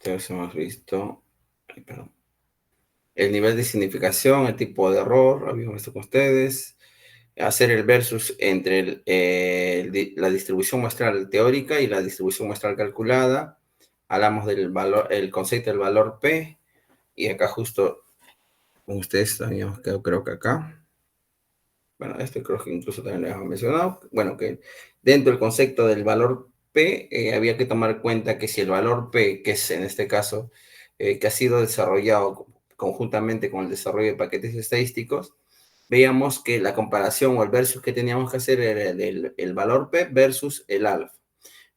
Entonces hemos visto, perdón, el nivel de significación, el tipo de error, habíamos visto con ustedes, hacer el versus entre la distribución muestral teórica y la distribución muestral calculada. Hablamos del valor, el concepto del valor P, y acá justo con ustedes también creo que acá. Bueno, este creo que incluso también lo hemos mencionado. Bueno, que dentro del concepto del valor P, había que tomar en cuenta que si el valor P, que es en este caso, que ha sido desarrollado conjuntamente con el desarrollo de paquetes estadísticos, veíamos que la comparación o el versus que teníamos que hacer era el valor P versus el alfa.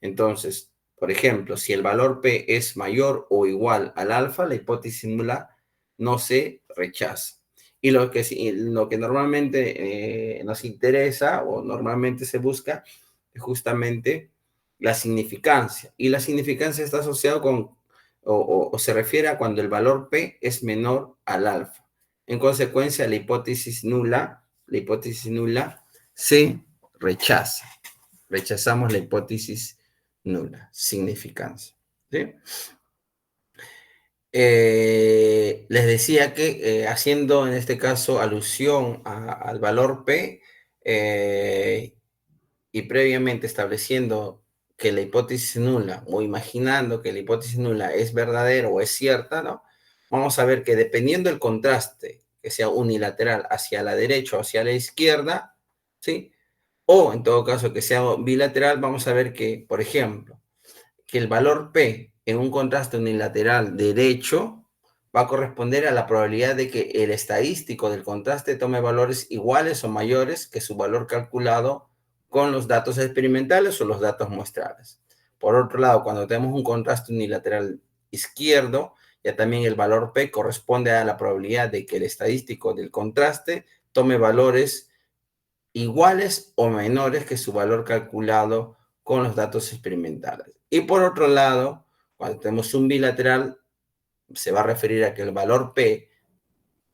Entonces, por ejemplo, si el valor P es mayor o igual al alfa, la hipótesis nula no se rechaza. Y lo que normalmente nos interesa o normalmente se busca es justamente la significancia. Y la significancia está asociada con, o se refiere a cuando el valor P es menor al alfa. En consecuencia, la hipótesis nula se rechaza. Rechazamos la hipótesis nula, significancia. ¿Sí? Les decía que haciendo en este caso alusión al valor P y previamente estableciendo que la hipótesis nula o imaginando que la hipótesis nula es verdadera o es cierta, ¿no? Vamos a ver que dependiendo del contraste que sea unilateral hacia la derecha o hacia la izquierda, ¿sí? O en todo caso que sea bilateral, vamos a ver que, por ejemplo, que el valor P en un contraste unilateral derecho va a corresponder a la probabilidad de que el estadístico del contraste tome valores iguales o mayores que su valor calculado con los datos experimentales o los datos muestrales. Por otro lado, cuando tenemos un contraste unilateral izquierdo, ya también el valor P corresponde a la probabilidad de que el estadístico del contraste tome valores iguales o menores que su valor calculado con los datos experimentales. Y por otro lado, cuando tenemos un bilateral, se va a referir a que el valor P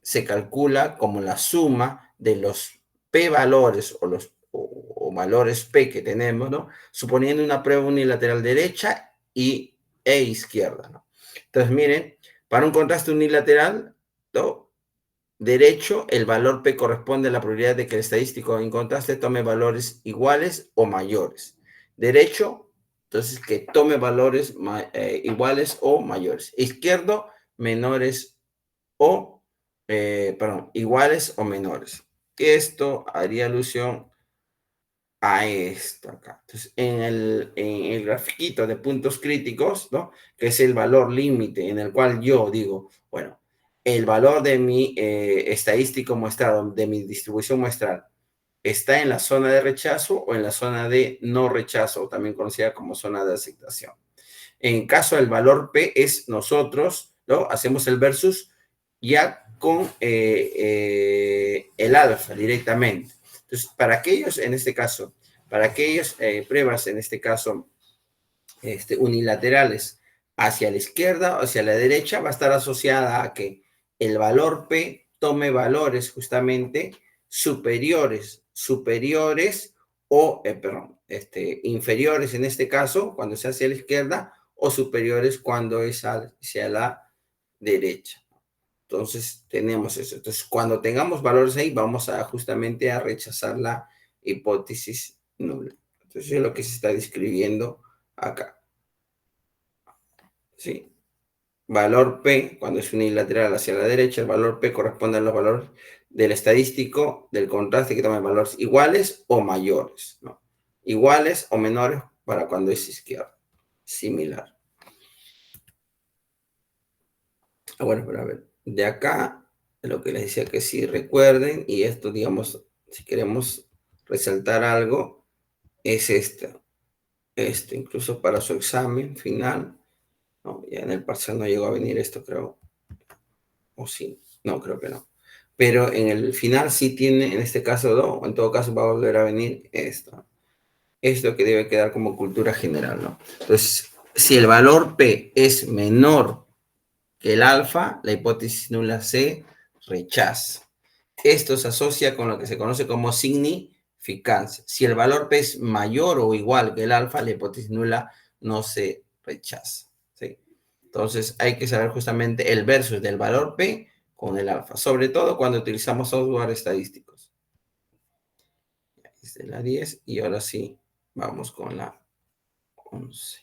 se calcula como la suma de los P valores o valores P que tenemos, ¿no? Suponiendo una prueba unilateral derecha e izquierda, ¿no? Entonces, miren, para un contraste unilateral, ¿no? Derecho, el valor P corresponde a la probabilidad de que el estadístico en contraste tome valores iguales o mayores. Derecho, entonces que tome valores iguales o mayores. Izquierdo, menores o, iguales o menores. Esto haría alusión a esto acá. Entonces, en el grafiquito de puntos críticos, ¿no? Que es el valor límite en el cual yo digo, bueno, el valor de mi estadístico muestrado, de mi distribución muestral, está en la zona de rechazo o en la zona de no rechazo, también conocida como zona de aceptación. En caso del valor P es nosotros, ¿no? Hacemos el versus ya con el alfa directamente. Entonces, para aquellos, en este caso, para aquellas pruebas, en este caso, unilaterales hacia la izquierda o hacia la derecha, va a estar asociada a que el valor P tome valores justamente superiores o, inferiores en este caso, cuando es hacia la izquierda, o superiores cuando es hacia la derecha. Entonces, tenemos eso. Entonces, cuando tengamos valores ahí, vamos a justamente a rechazar la hipótesis nula. Entonces, es lo que se está describiendo acá. ¿Sí? Valor P, cuando es unilateral hacia la derecha, el valor P corresponde a los valores del estadístico del contraste que toma valores iguales o mayores, ¿no? Iguales o menores para cuando es izquierda. Similar. Bueno, pero a ver, de acá, lo que les decía que sí recuerden, y esto, digamos, si queremos resaltar algo, es incluso para su examen final, ¿no? Ya en el parcial no llegó a venir esto, creo, o sí, no, creo que no. Pero en el final sí tiene, en este caso, no, en todo caso va a volver a venir esto. Esto que debe quedar como cultura general, ¿no? Entonces, si el valor P es menor que el alfa, la hipótesis nula se rechaza. Esto se asocia con lo que se conoce como significancia. Si el valor P es mayor o igual que el alfa, la hipótesis nula no se rechaza. ¿Sí? Entonces hay que saber justamente el versus del valor P con el alfa, sobre todo cuando utilizamos software estadísticos. Esta es la 10 y ahora sí, vamos con la 11.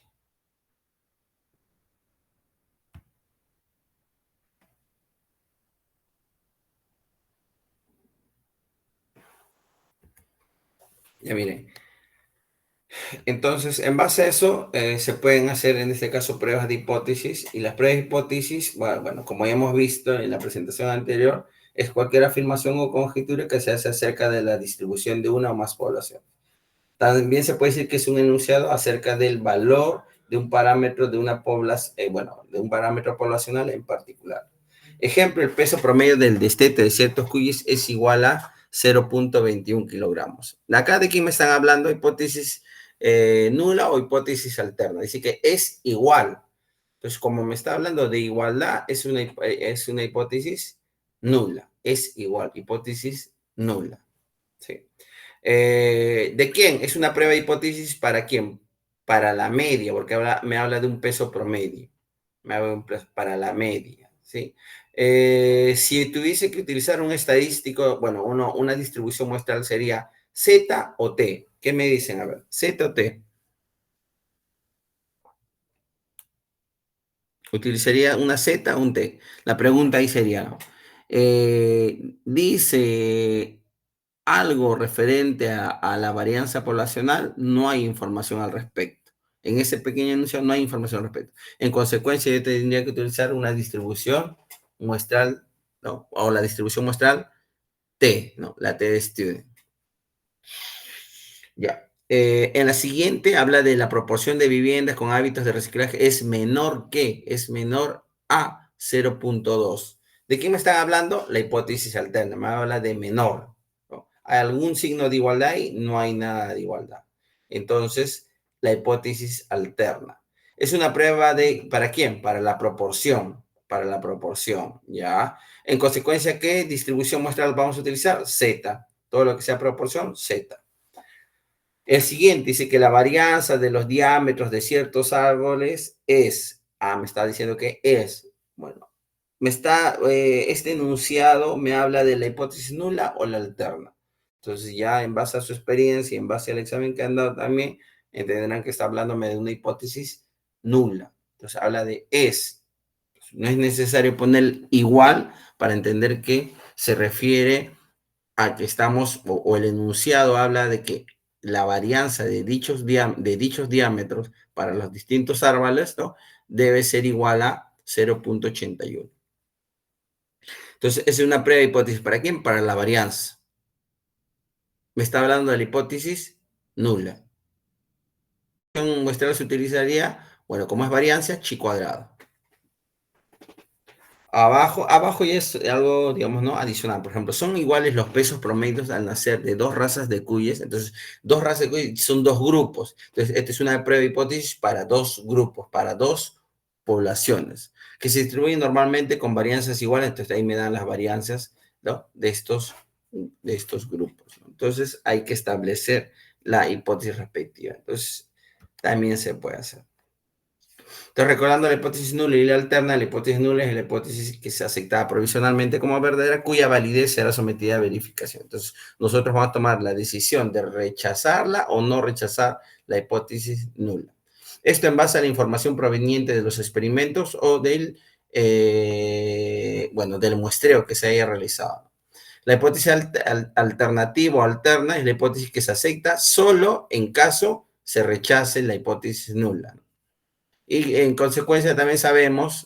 Ya miren, entonces en base a eso se pueden hacer en este caso pruebas de hipótesis y las pruebas de hipótesis, bueno, como ya hemos visto en la presentación anterior, es cualquier afirmación o conjetura que se hace acerca de la distribución de una o más poblaciones. También se puede decir que es un enunciado acerca del valor de un parámetro de una población, de un parámetro poblacional en particular. Ejemplo, el peso promedio del destete de ciertos cuyes es igual a 0.21 kilogramos. Acá de quién me están hablando, hipótesis nula o hipótesis alterna. Dice que es igual. Entonces, como me está hablando de igualdad, es una hipótesis nula. Es igual, hipótesis nula. ¿Sí? ¿De quién? Es una prueba de hipótesis para quién? Para la media, porque me habla de un peso promedio. Me habla de un peso para la media, ¿sí? Si tuviese que utilizar un estadístico, bueno, una distribución muestral sería Z o T. ¿Qué me dicen? A ver, Z o T. Utilizaría una Z o un T. La pregunta ahí sería, ¿no? Dice algo referente a la varianza poblacional, no hay información al respecto. En ese pequeño anuncio no hay información al respecto. En consecuencia, yo tendría que utilizar una distribución muestral, ¿no? O la distribución muestral T, ¿no? La T de student. Ya. En la siguiente habla de la proporción de viviendas con hábitos de reciclaje es menor a 0.2. ¿De qué me están hablando? La hipótesis alterna, me habla de menor. ¿No? ¿Hay algún signo de igualdad ahí? No hay nada de igualdad. Entonces, la hipótesis alterna. Es una prueba de, ¿para quién? Para la proporción, ¿ya? En consecuencia, ¿qué distribución muestral vamos a utilizar? Z. Todo lo que sea proporción, Z. El siguiente dice que la varianza de los diámetros de ciertos árboles me está diciendo que bueno, este enunciado me habla de la hipótesis nula o la alterna. Entonces ya en base a su experiencia, en base al examen que han dado también, entenderán que está hablándome de una hipótesis nula. Entonces habla de es. No es necesario poner igual para entender que se refiere a que estamos, o el enunciado habla de que la varianza de dichos diámetros para los distintos árboles, ¿no? Debe ser igual a 0.81. Entonces, esa es una prueba de hipótesis. ¿Para quién? Para la varianza. Me está hablando de la hipótesis nula. Un muestreo se utilizaría, bueno, como es varianza, chi cuadrado. Abajo ya es algo, digamos, ¿no? Adicional. Por ejemplo, son iguales los pesos promedios al nacer de dos razas de cuyes. Entonces, dos razas de cuyes son dos grupos. Entonces, esta es una prueba de hipótesis para dos grupos, para dos poblaciones, que se distribuyen normalmente con varianzas iguales. Entonces, ahí me dan las varianzas, ¿no? de estos grupos, ¿no? Entonces, hay que establecer la hipótesis respectiva. Entonces, también se puede hacer. Entonces, recordando la hipótesis nula y la alterna, la hipótesis nula es la hipótesis que se aceptada provisionalmente como verdadera, cuya validez será sometida a verificación. Entonces, nosotros vamos a tomar la decisión de rechazarla o no rechazar la hipótesis nula. Esto en base a la información proveniente de los experimentos o del muestreo que se haya realizado. La hipótesis alternativa o alterna es la hipótesis que se acepta solo en caso se rechace la hipótesis nula. Y en consecuencia también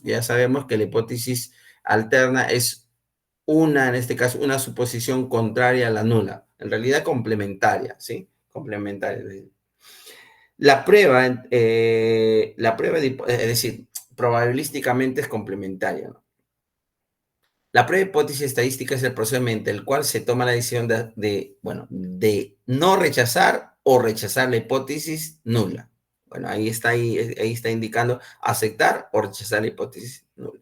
ya sabemos que la hipótesis alterna es en este caso, una suposición contraria a la nula, en realidad complementaria, ¿sí? Complementaria. Es decir, probabilísticamente es complementaria, ¿no? La prueba de hipótesis estadística es el proceso mediante el cual se toma la decisión de no rechazar o rechazar la hipótesis nula. Bueno, ahí está indicando aceptar o rechazar la hipótesis nula.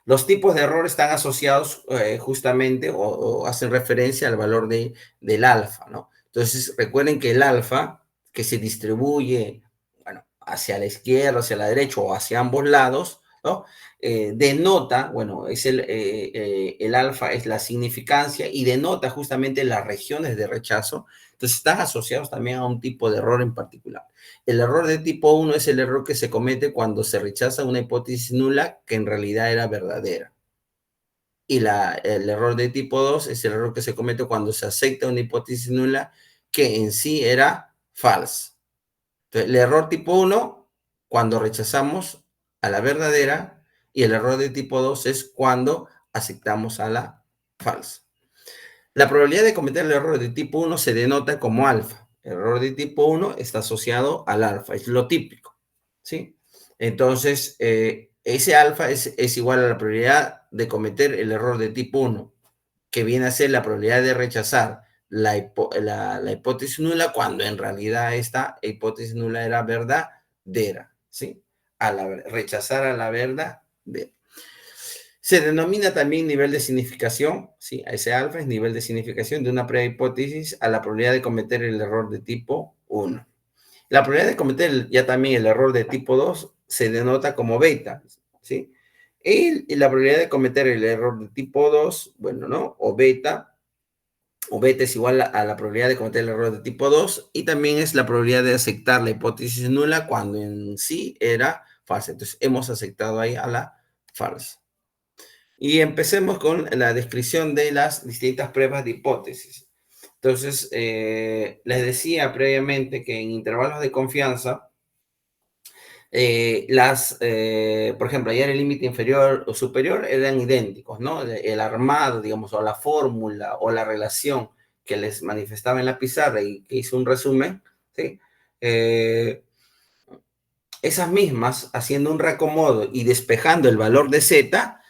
Los tipos de error están asociados justamente o hacen referencia al valor del alfa, ¿no? Entonces, recuerden que el alfa, que se distribuye, bueno, hacia la izquierda, hacia la derecha o hacia ambos lados, ¿no? Denota, bueno, el alfa es la significancia y denota justamente las regiones de rechazo. Entonces están asociados también a un tipo de error en particular. El error de tipo 1 es el error que se comete cuando se rechaza una hipótesis nula que en realidad era verdadera. Y el error de tipo 2 es el error que se comete cuando se acepta una hipótesis nula que en sí era falsa. Entonces, el error tipo 1, cuando rechazamos a la verdadera, y el error de tipo 2 es cuando aceptamos a la falsa. La probabilidad de cometer el error de tipo 1 se denota como alfa. El error de tipo 1 está asociado al alfa, es lo típico, ¿sí? Entonces, ese alfa es igual a la probabilidad de cometer el error de tipo 1, que viene a ser la probabilidad de rechazar la hipótesis nula cuando en realidad esta hipótesis nula era verdadera, ¿sí? Rechazar a la verdadera. Se denomina también nivel de significación, ¿sí? Ese alfa es nivel de significación de una prueba hipótesis a la probabilidad de cometer el error de tipo 1. La probabilidad de cometer ya también el error de tipo 2 se denota como beta, ¿sí? Y la probabilidad de cometer el error de tipo 2, bueno, ¿no? O beta es igual a la probabilidad de cometer el error de tipo 2 y también es la probabilidad de aceptar la hipótesis nula cuando en sí era falsa. Entonces, hemos aceptado ahí a la falsa. Y empecemos con la descripción de las distintas pruebas de hipótesis. Entonces, les decía previamente que en intervalos de confianza, por ejemplo, ayer el límite inferior o superior eran idénticos, ¿no? El armado, digamos, o la fórmula o la relación que les manifestaba en la pizarra y que hice un resumen, ¿sí? Esas mismas, haciendo un reacomodo y despejando el valor de z,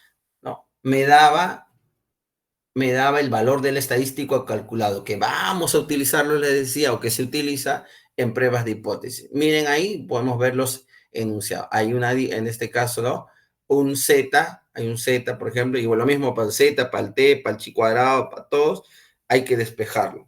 ¿no? me daba el valor del estadístico calculado, que vamos a utilizarlo, les decía, o que se utiliza en pruebas de hipótesis. Miren ahí, podemos ver los enunciados. Hay en este caso, ¿no? Hay un Z, por ejemplo, y lo mismo para el Z, para el T, para el chi cuadrado, para todos, hay que despejarlo.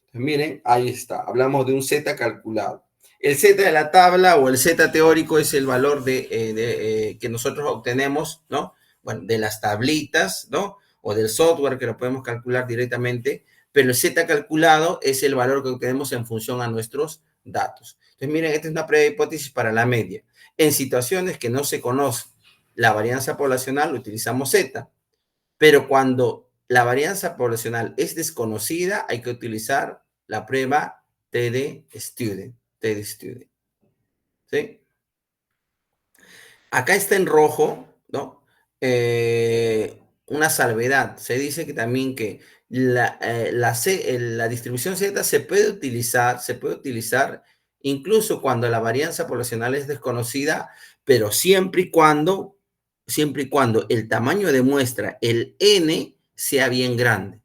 Entonces, miren, ahí está, hablamos de un Z calculado. El Z de la tabla o el Z teórico es el valor que nosotros obtenemos, ¿no? Bueno, de las tablitas, ¿no? O del software que lo podemos calcular directamente, pero el Z calculado es el valor que obtenemos en función a nuestros datos. Entonces, miren, esta es una prueba de hipótesis para la media. En situaciones que no se conoce la varianza poblacional, utilizamos Z, pero cuando la varianza poblacional es desconocida, hay que utilizar la prueba TD-Student, ¿sí? Acá está en rojo, ¿no? Una salvedad. Se dice que también que la distribución Z se puede utilizar incluso cuando la varianza poblacional es desconocida, pero siempre y cuando el tamaño de muestra, el N, sea grande,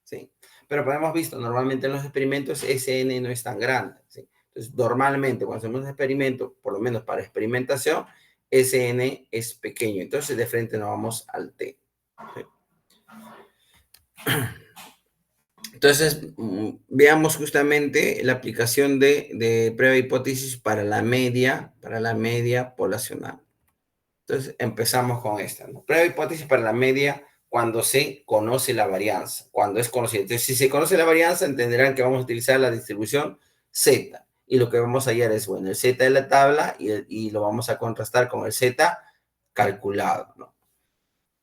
¿sí? Pero como hemos visto, normalmente en los experimentos ese N no es tan grande, ¿sí? Entonces, normalmente cuando hacemos un experimento, por lo menos para experimentación, ese N es pequeño. Entonces, de frente nos vamos al T. ¿Sí? Entonces, veamos justamente la aplicación de prueba de hipótesis para la media poblacional. Entonces, empezamos con esta, ¿no? Prueba de hipótesis para la media cuando se conoce la varianza, cuando es conocida. Entonces, si se conoce la varianza, entenderán que vamos a utilizar la distribución Z. Y lo que vamos a hallar es, bueno, el Z de la tabla y lo vamos a contrastar con el Z calculado, ¿no?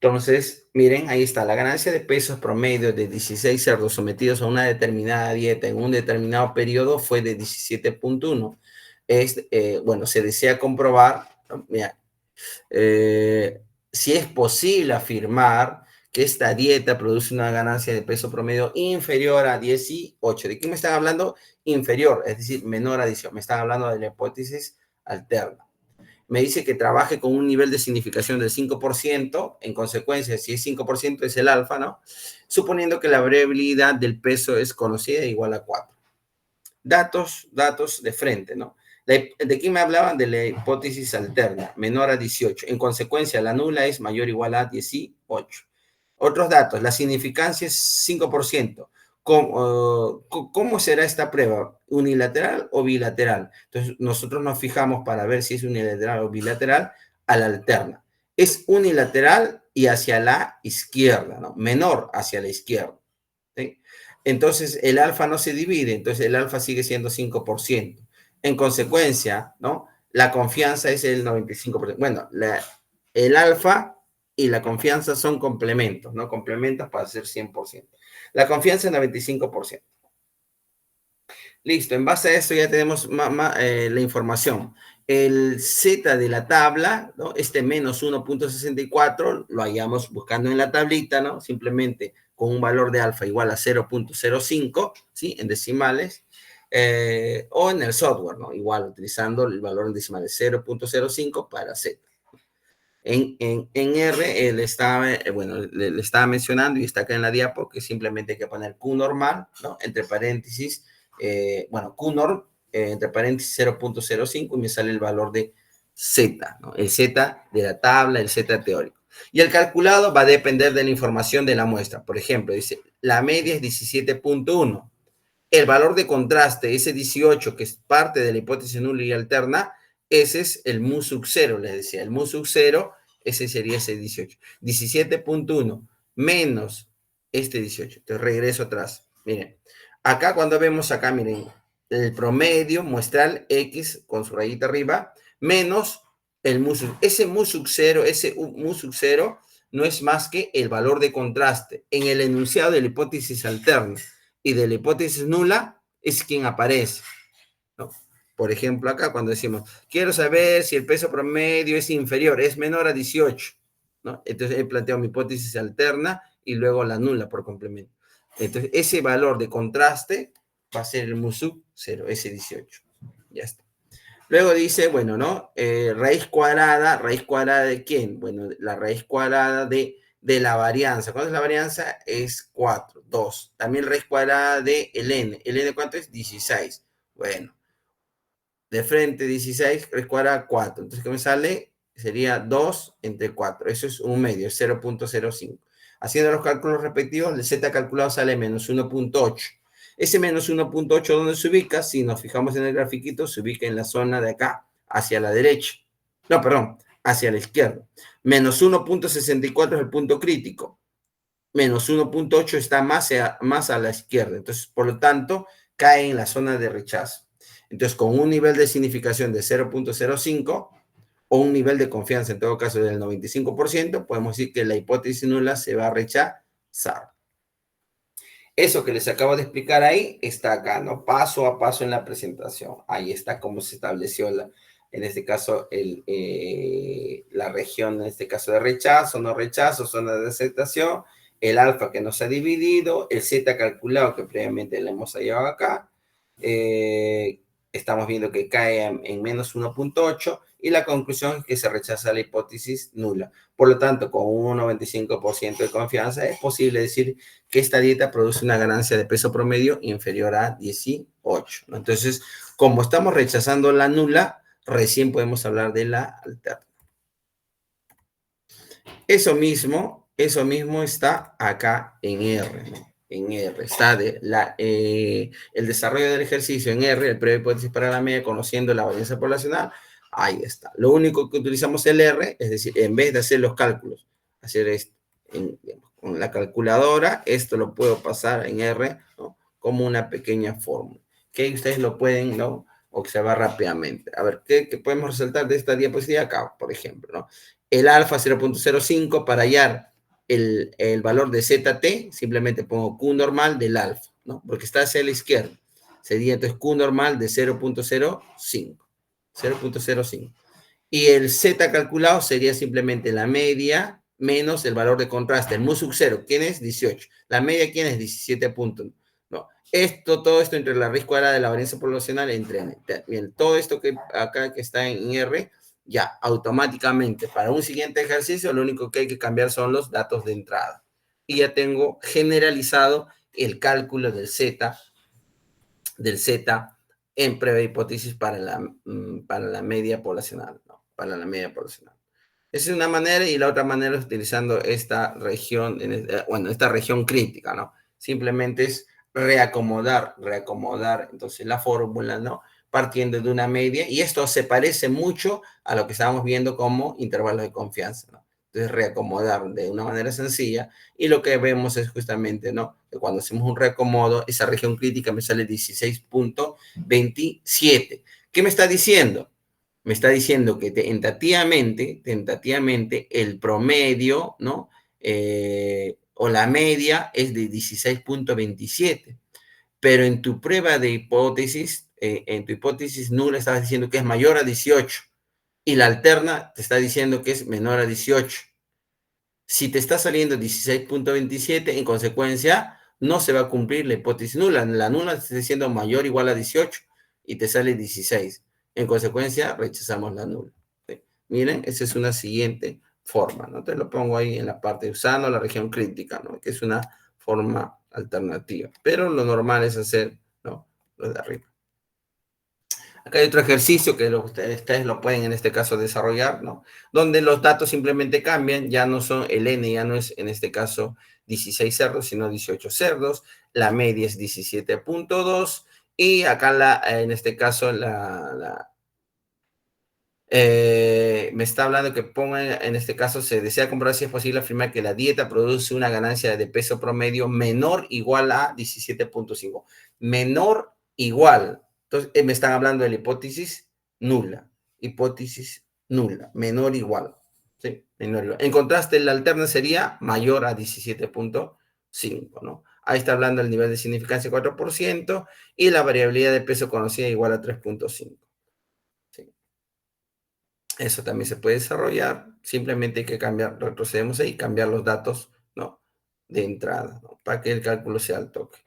Entonces, miren, ahí está, la ganancia de pesos promedio de 16 cerdos sometidos a una determinada dieta en un determinado periodo fue de 17.1. Bueno, se desea comprobar, mira, si es posible afirmar que esta dieta produce una ganancia de peso promedio inferior a 18. ¿De qué me están hablando? Inferior, es decir, menor a 18. Me están hablando de la hipótesis alterna. Me dice que trabaje con un nivel de significación del 5%, en consecuencia, si es 5% es el alfa, ¿no? Suponiendo que la variabilidad del peso es conocida igual a 4. Datos de frente, ¿no? ¿De qué me hablaban? De la hipótesis alterna, menor a 18. En consecuencia, la nula es mayor o igual a 18. Otros datos, la significancia es 5%. ¿Cómo será esta prueba? ¿Unilateral o bilateral? Entonces, nosotros nos fijamos para ver si es unilateral o bilateral a la alterna. Es unilateral y hacia la izquierda, ¿no? Menor hacia la izquierda. ¿Sí? Entonces, el alfa no se divide, entonces el alfa sigue siendo 5%. En consecuencia, ¿no? La confianza es el 95%. Bueno, el alfa y la confianza son complementos, ¿no? Complementos para ser 100%. La confianza es 95%. Listo, en base a esto ya tenemos la información. El Z de la tabla, ¿no? Este menos 1.64, lo hallamos buscando en la tablita, ¿no? Simplemente con un valor de alfa igual a 0.05, ¿sí? En decimales. O en el software, ¿no? Igual, utilizando el valor en decimales 0.05 para Z. En R, él estaba, bueno, le estaba mencionando y está acá en la diapo que simplemente hay que poner Q normal, ¿no? Entre paréntesis, bueno, Q norm, entre paréntesis 0.05 y me sale el valor de Z, ¿no? El Z de la tabla, el Z teórico. Y el calculado va a depender de la información de la muestra. Por ejemplo, dice, la media es 17.1. El valor de contraste, ese 18, que es parte de la hipótesis nula y alterna, ese es el mu sub 0, les decía. El mu sub 0, ese sería ese 18. 17.1 menos este 18. Entonces regreso atrás. Miren, acá cuando vemos acá, miren, el promedio muestral X con su rayita arriba, menos el mu sub. Ese mu sub 0, ese mu sub 0 no es más que el valor de contraste en el enunciado de la hipótesis alterna y de la hipótesis nula es quien aparece, ¿no? Por ejemplo, acá cuando decimos, quiero saber si el peso promedio es inferior, es menor a 18, ¿no? Entonces he planteado mi hipótesis alterna y luego la nula por complemento. Entonces ese valor de contraste va a ser el mu sub 0, ese 18. Ya está. Luego dice, bueno, ¿no? Raíz cuadrada de quién? Bueno, la raíz cuadrada de la varianza. ¿Cuánto es la varianza? Es 4, 2. También raíz cuadrada de el n. ¿El n cuánto es? 16. Bueno, de frente 16, raíz cuadrada 4. Entonces, ¿qué me sale? Sería 2 entre 4. Eso es un medio, es 0.05. Haciendo los cálculos respectivos, el z calculado sale menos 1.8. Ese menos 1.8, ¿dónde se ubica? Si nos fijamos en el grafiquito, se ubica en la zona de acá, hacia la derecha. No, perdón, hacia la izquierda. Menos 1.64 es el punto crítico. Menos 1.8 está más a la izquierda. Entonces, por lo tanto, cae en la zona de rechazo. Entonces, con un nivel de significación de 0.05 o un nivel de confianza, en todo caso, del 95%, podemos decir que la hipótesis nula se va a rechazar. Eso que les acabo de explicar ahí está acá, ¿no? Paso a paso en la presentación. Ahí está cómo se estableció, en este caso, la región, en este caso, de rechazo, no rechazo, zona de aceptación, el alfa que no se ha dividido, el z calculado que previamente le hemos hallado acá. Estamos viendo que cae en menos 1.8 y la conclusión es que se rechaza la hipótesis nula. Por lo tanto, con un 95% de confianza es posible decir que esta dieta produce una ganancia de peso promedio inferior a 18, ¿no? Entonces, como estamos rechazando la nula, recién podemos hablar de la alterna. Eso mismo está acá en R, ¿no? En R está el desarrollo del ejercicio en R, el previo hipótesis para la media, conociendo la varianza poblacional. Ahí está. Lo único que utilizamos el R, es decir, en vez de hacer los cálculos, hacer esto con la calculadora, esto lo puedo pasar en R, ¿no? Como una pequeña fórmula, que ustedes lo pueden, ¿no? Observar rápidamente. A ver, ¿qué podemos resaltar de esta diapositiva acá, por ejemplo, ¿no? El alfa 0.05 para hallar el valor de ZT, simplemente pongo Q normal del alfa, ¿no? Porque está hacia la izquierda. Sería entonces Q normal de 0.05. 0.05. Y el Z calculado sería simplemente la media menos el valor de contraste, el mu sub 0. ¿Quién es? 18. La media, ¿quién es? 17 puntos. No. Todo esto entre la raíz cuadrada de la varianza poblacional entre n. Bien, todo esto que acá que está en R, ya automáticamente para un siguiente ejercicio lo único que hay que cambiar son los datos de entrada. Y ya tengo generalizado el cálculo del Z en prueba de hipótesis para la media poblacional, ¿no? Para la media poblacional. Esa es una manera, y la otra manera es utilizando esta región, bueno, esta región crítica, ¿no? Simplemente es reacomodar entonces la fórmula, ¿no? Partiendo de una media, y esto se parece mucho a lo que estábamos viendo como intervalos de confianza, ¿no? Entonces, reacomodar de una manera sencilla, y lo que vemos es justamente, ¿no? Que cuando hacemos un reacomodo, esa región crítica me sale 16.27. ¿Qué me está diciendo? Me está diciendo que tentativamente el promedio, ¿no? O la media es de 16.27, pero en tu prueba de hipótesis, en tu hipótesis nula estabas diciendo que es mayor a 18 y la alterna te está diciendo que es menor a 18. Si te está saliendo 16.27, en consecuencia, no se va a cumplir la hipótesis nula. La nula te está diciendo mayor o igual a 18 y te sale 16. En consecuencia, rechazamos la nula. ¿Sí? Miren, esa es una siguiente forma, ¿no? Te lo pongo ahí en la parte usando la región crítica, ¿no? Que es una forma alternativa. Pero lo normal es hacer, ¿no? Lo de arriba. Acá hay otro ejercicio que ustedes lo pueden en este caso desarrollar, ¿no? Donde los datos simplemente cambian, ya no son el N, ya no es en este caso 16 cerdos, sino 18 cerdos, la media es 17.2 y acá en este caso me está hablando que ponga, en este caso, se desea comprobar si es posible afirmar que la dieta produce una ganancia de peso promedio menor o igual a 17.5. Menor igual. Entonces, me están hablando de la hipótesis nula. Hipótesis nula. Menor igual. ¿Sí? Menor igual. En contraste, la alterna sería mayor a 17.5, ¿no? Ahí está hablando del nivel de significancia 4% y la variabilidad de peso conocida igual a 3.5. ¿Sí? Eso también se puede desarrollar. Simplemente hay que cambiar, retrocedemos ahí y cambiar los datos, ¿no? De entrada, ¿no? Para que el cálculo sea al toque.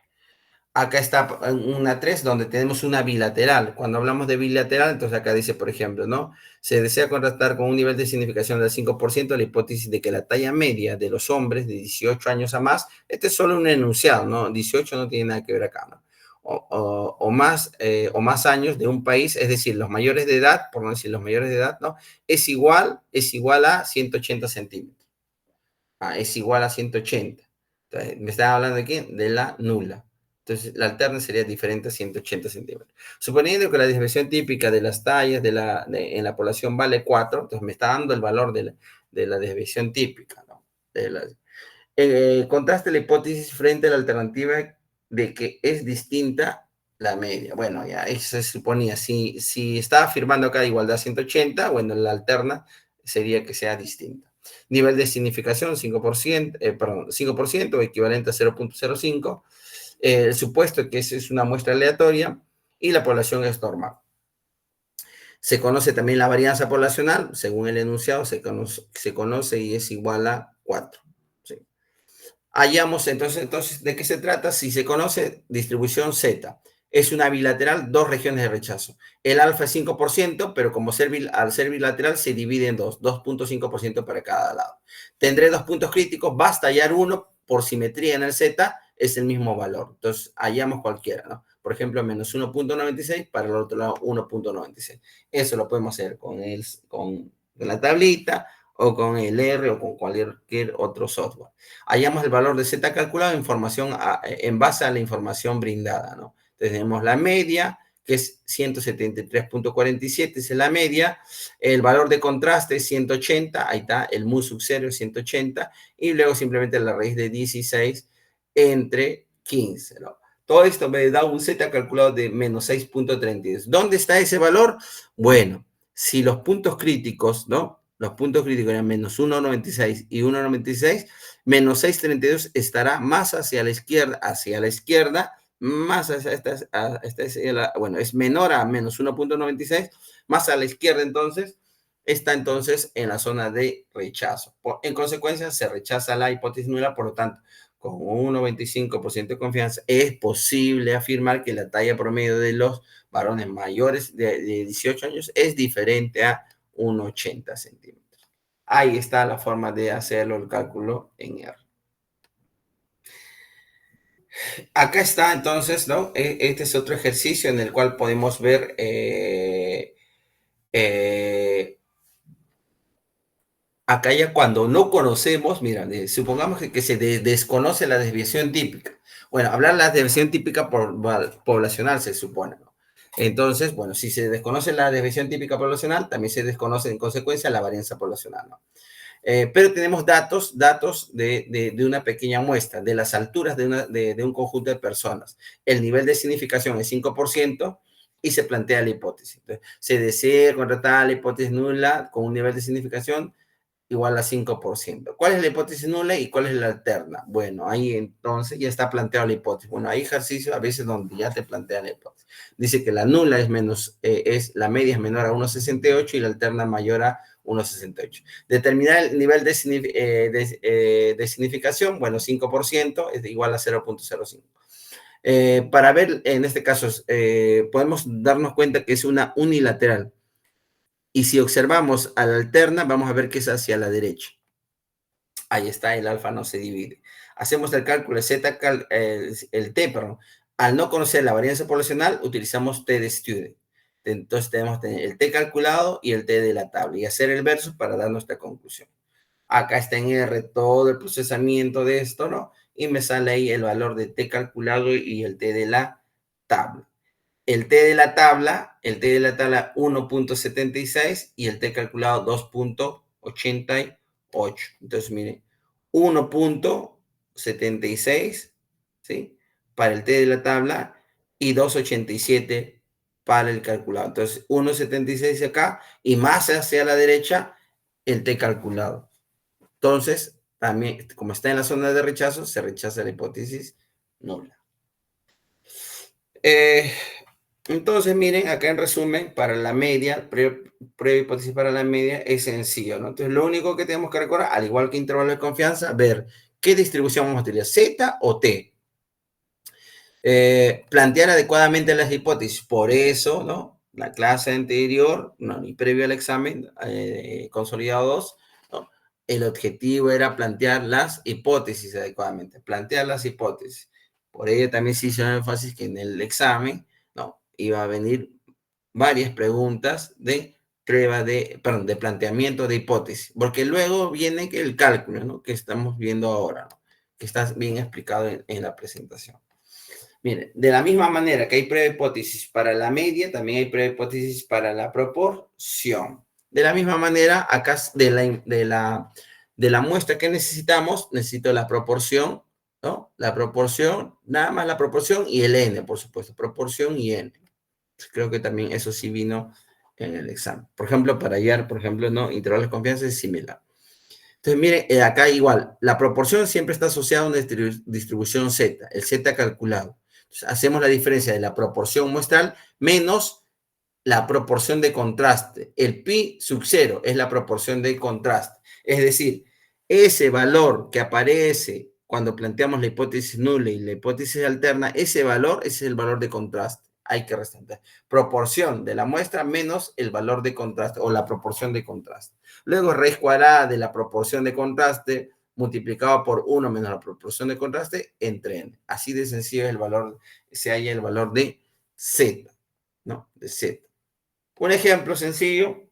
Acá está una 3 donde tenemos una bilateral. Cuando hablamos de bilateral, entonces acá dice, por ejemplo, ¿no? Se desea contrastar con un nivel de significación del 5% la hipótesis de que la talla media de los hombres de 18 años a más, este es solo un enunciado, ¿no? 18 no tiene nada que ver acá, ¿no? O más años de un país, es decir, los mayores de edad, por no decir los mayores de edad, ¿no? Es igual a 180 centímetros. Es igual a 180. Entonces, me estaba hablando de quién? De la nula. Entonces, la alterna sería diferente a 180 centímetros. Suponiendo que la desviación típica de las tallas en la población vale 4, entonces me está dando el valor de la desviación típica, ¿no? Contraste la hipótesis frente a la alternativa de que es distinta la media. Bueno, ya eso se suponía. Si está afirmando acá igualdad 180, bueno, la alterna sería que sea distinta. Nivel de significación 5%, perdón, 5% equivalente a 0.05. El supuesto es que es una muestra aleatoria y la población es normal. Se conoce también la varianza poblacional, según el enunciado, se conoce y es igual a 4. ¿Sí? Hallamos entonces, ¿de qué se trata? Si se conoce distribución Z, es una bilateral, dos regiones de rechazo. El alfa es 5%, pero al ser bilateral se divide en 2.5% para cada lado. Tendré dos puntos críticos, basta hallar uno por simetría en el Z, es el mismo valor. Entonces, hallamos cualquiera, ¿no? Por ejemplo, menos 1.96, para el otro lado 1.96. Eso lo podemos hacer con la tablita, o con el R o con cualquier otro software. Hallamos el valor de Z calculado en base a la información brindada, ¿no? Entonces tenemos la media, que es 173.47, es la media. El valor de contraste es 180, ahí está, el mu sub 0 es 180, y luego simplemente la raíz de 16 entre 15, ¿no? Todo esto me da un Z calculado de menos 6.32. ¿Dónde está ese valor? Bueno, si los puntos críticos, ¿no? Los puntos críticos eran menos 1.96 y 1.96, menos 6.32 estará más hacia la izquierda, más hacia bueno, es menor a menos 1.96, más a la izquierda entonces, está entonces en la zona de rechazo. En consecuencia, se rechaza la hipótesis nula, por lo tanto, con un 95% de confianza, es posible afirmar que la talla promedio de los varones mayores de 18 años es diferente a 1,80 centímetros. Ahí está la forma de hacerlo, el cálculo en R. Acá está entonces, ¿no? Este es otro ejercicio en el cual podemos ver acá ya cuando no conocemos, mira, supongamos que se desconoce la desviación típica. Bueno, hablar de la desviación típica poblacional se supone, ¿no? Entonces, bueno, si se desconoce la desviación típica poblacional, también se desconoce en consecuencia la varianza poblacional, ¿no? Pero tenemos datos de una pequeña muestra, de las alturas de un conjunto de personas. El nivel de significación es 5% y se plantea la hipótesis. Entonces, se desea contratar la hipótesis nula con un nivel de significación igual a 5%. ¿Cuál es la hipótesis nula y cuál es la alterna? Bueno, ahí entonces ya está planteada la hipótesis. Bueno, hay ejercicios a veces donde ya te plantea la hipótesis. Dice que la nula la media es menor a 1,68 y la alterna mayor a 1,68. Determinar el nivel de significación, bueno, 5% es igual a 0,05. Para ver, en este caso, podemos darnos cuenta que es una unilateral. Y si observamos a la alterna, vamos a ver que es hacia la derecha. Ahí está, el alfa no se divide. Hacemos el cálculo el t, perdón. Al no conocer la varianza poblacional, utilizamos t de student. Entonces tenemos el t calculado y el t de la tabla y hacer el verso para dar nuestra conclusión. Acá está en R todo el procesamiento de esto, ¿no? Y me sale ahí el valor de t calculado y el t de la tabla. El t de la tabla 1,76 y el t calculado 2,88. Entonces, miren, 1,76, ¿sí? Para el t de la tabla y 2,87 para el calculado. Entonces, 1,76 acá y más hacia la derecha el t calculado. Entonces, también, como está en la zona de rechazo, se rechaza la hipótesis nula. Entonces, miren, acá en resumen, para la media, prueba hipótesis para la media es sencillo, ¿no? Entonces, lo único que tenemos que recordar, al igual que intervalo de confianza, ver qué distribución vamos a utilizar, Z o T. Plantear adecuadamente las hipótesis. Por eso, ¿no? La clase anterior, no, ni previo al examen consolidado 2, ¿no? El objetivo era plantear las hipótesis adecuadamente, plantear las hipótesis. Por ello también se hizo énfasis que en el examen, ¿no? Iba a venir varias preguntas de prueba de planteamiento de hipótesis, porque luego viene el cálculo, ¿no? Que estamos viendo ahora, ¿no? Que está bien explicado en la presentación. Miren, de la misma manera que hay prueba hipótesis para la media, también hay prueba hipótesis para la proporción. De la misma manera, acá de la muestra que necesitamos, necesito la proporción, ¿no? La proporción, nada más la proporción y el n, por supuesto, proporción y n. Creo que también eso sí vino en el examen. Por ejemplo, para hallar, por ejemplo, ¿no? Intervalos de confianza es similar. Entonces, miren, acá igual, la proporción siempre está asociada a una distribución Z, el Z calculado. Entonces, hacemos la diferencia de la proporción muestral menos la proporción de contraste. El pi sub 0 es la proporción de contraste. Es decir, ese valor que aparece cuando planteamos la hipótesis nula y la hipótesis alterna, ese valor es el valor de contraste. Hay que resaltar. Proporción de la muestra menos el valor de contraste o la proporción de contraste. Luego, raíz cuadrada de la proporción de contraste multiplicado por 1 menos la proporción de contraste entre n. Así de sencillo es el valor, se halla el valor de z, ¿no? De z. Un ejemplo sencillo,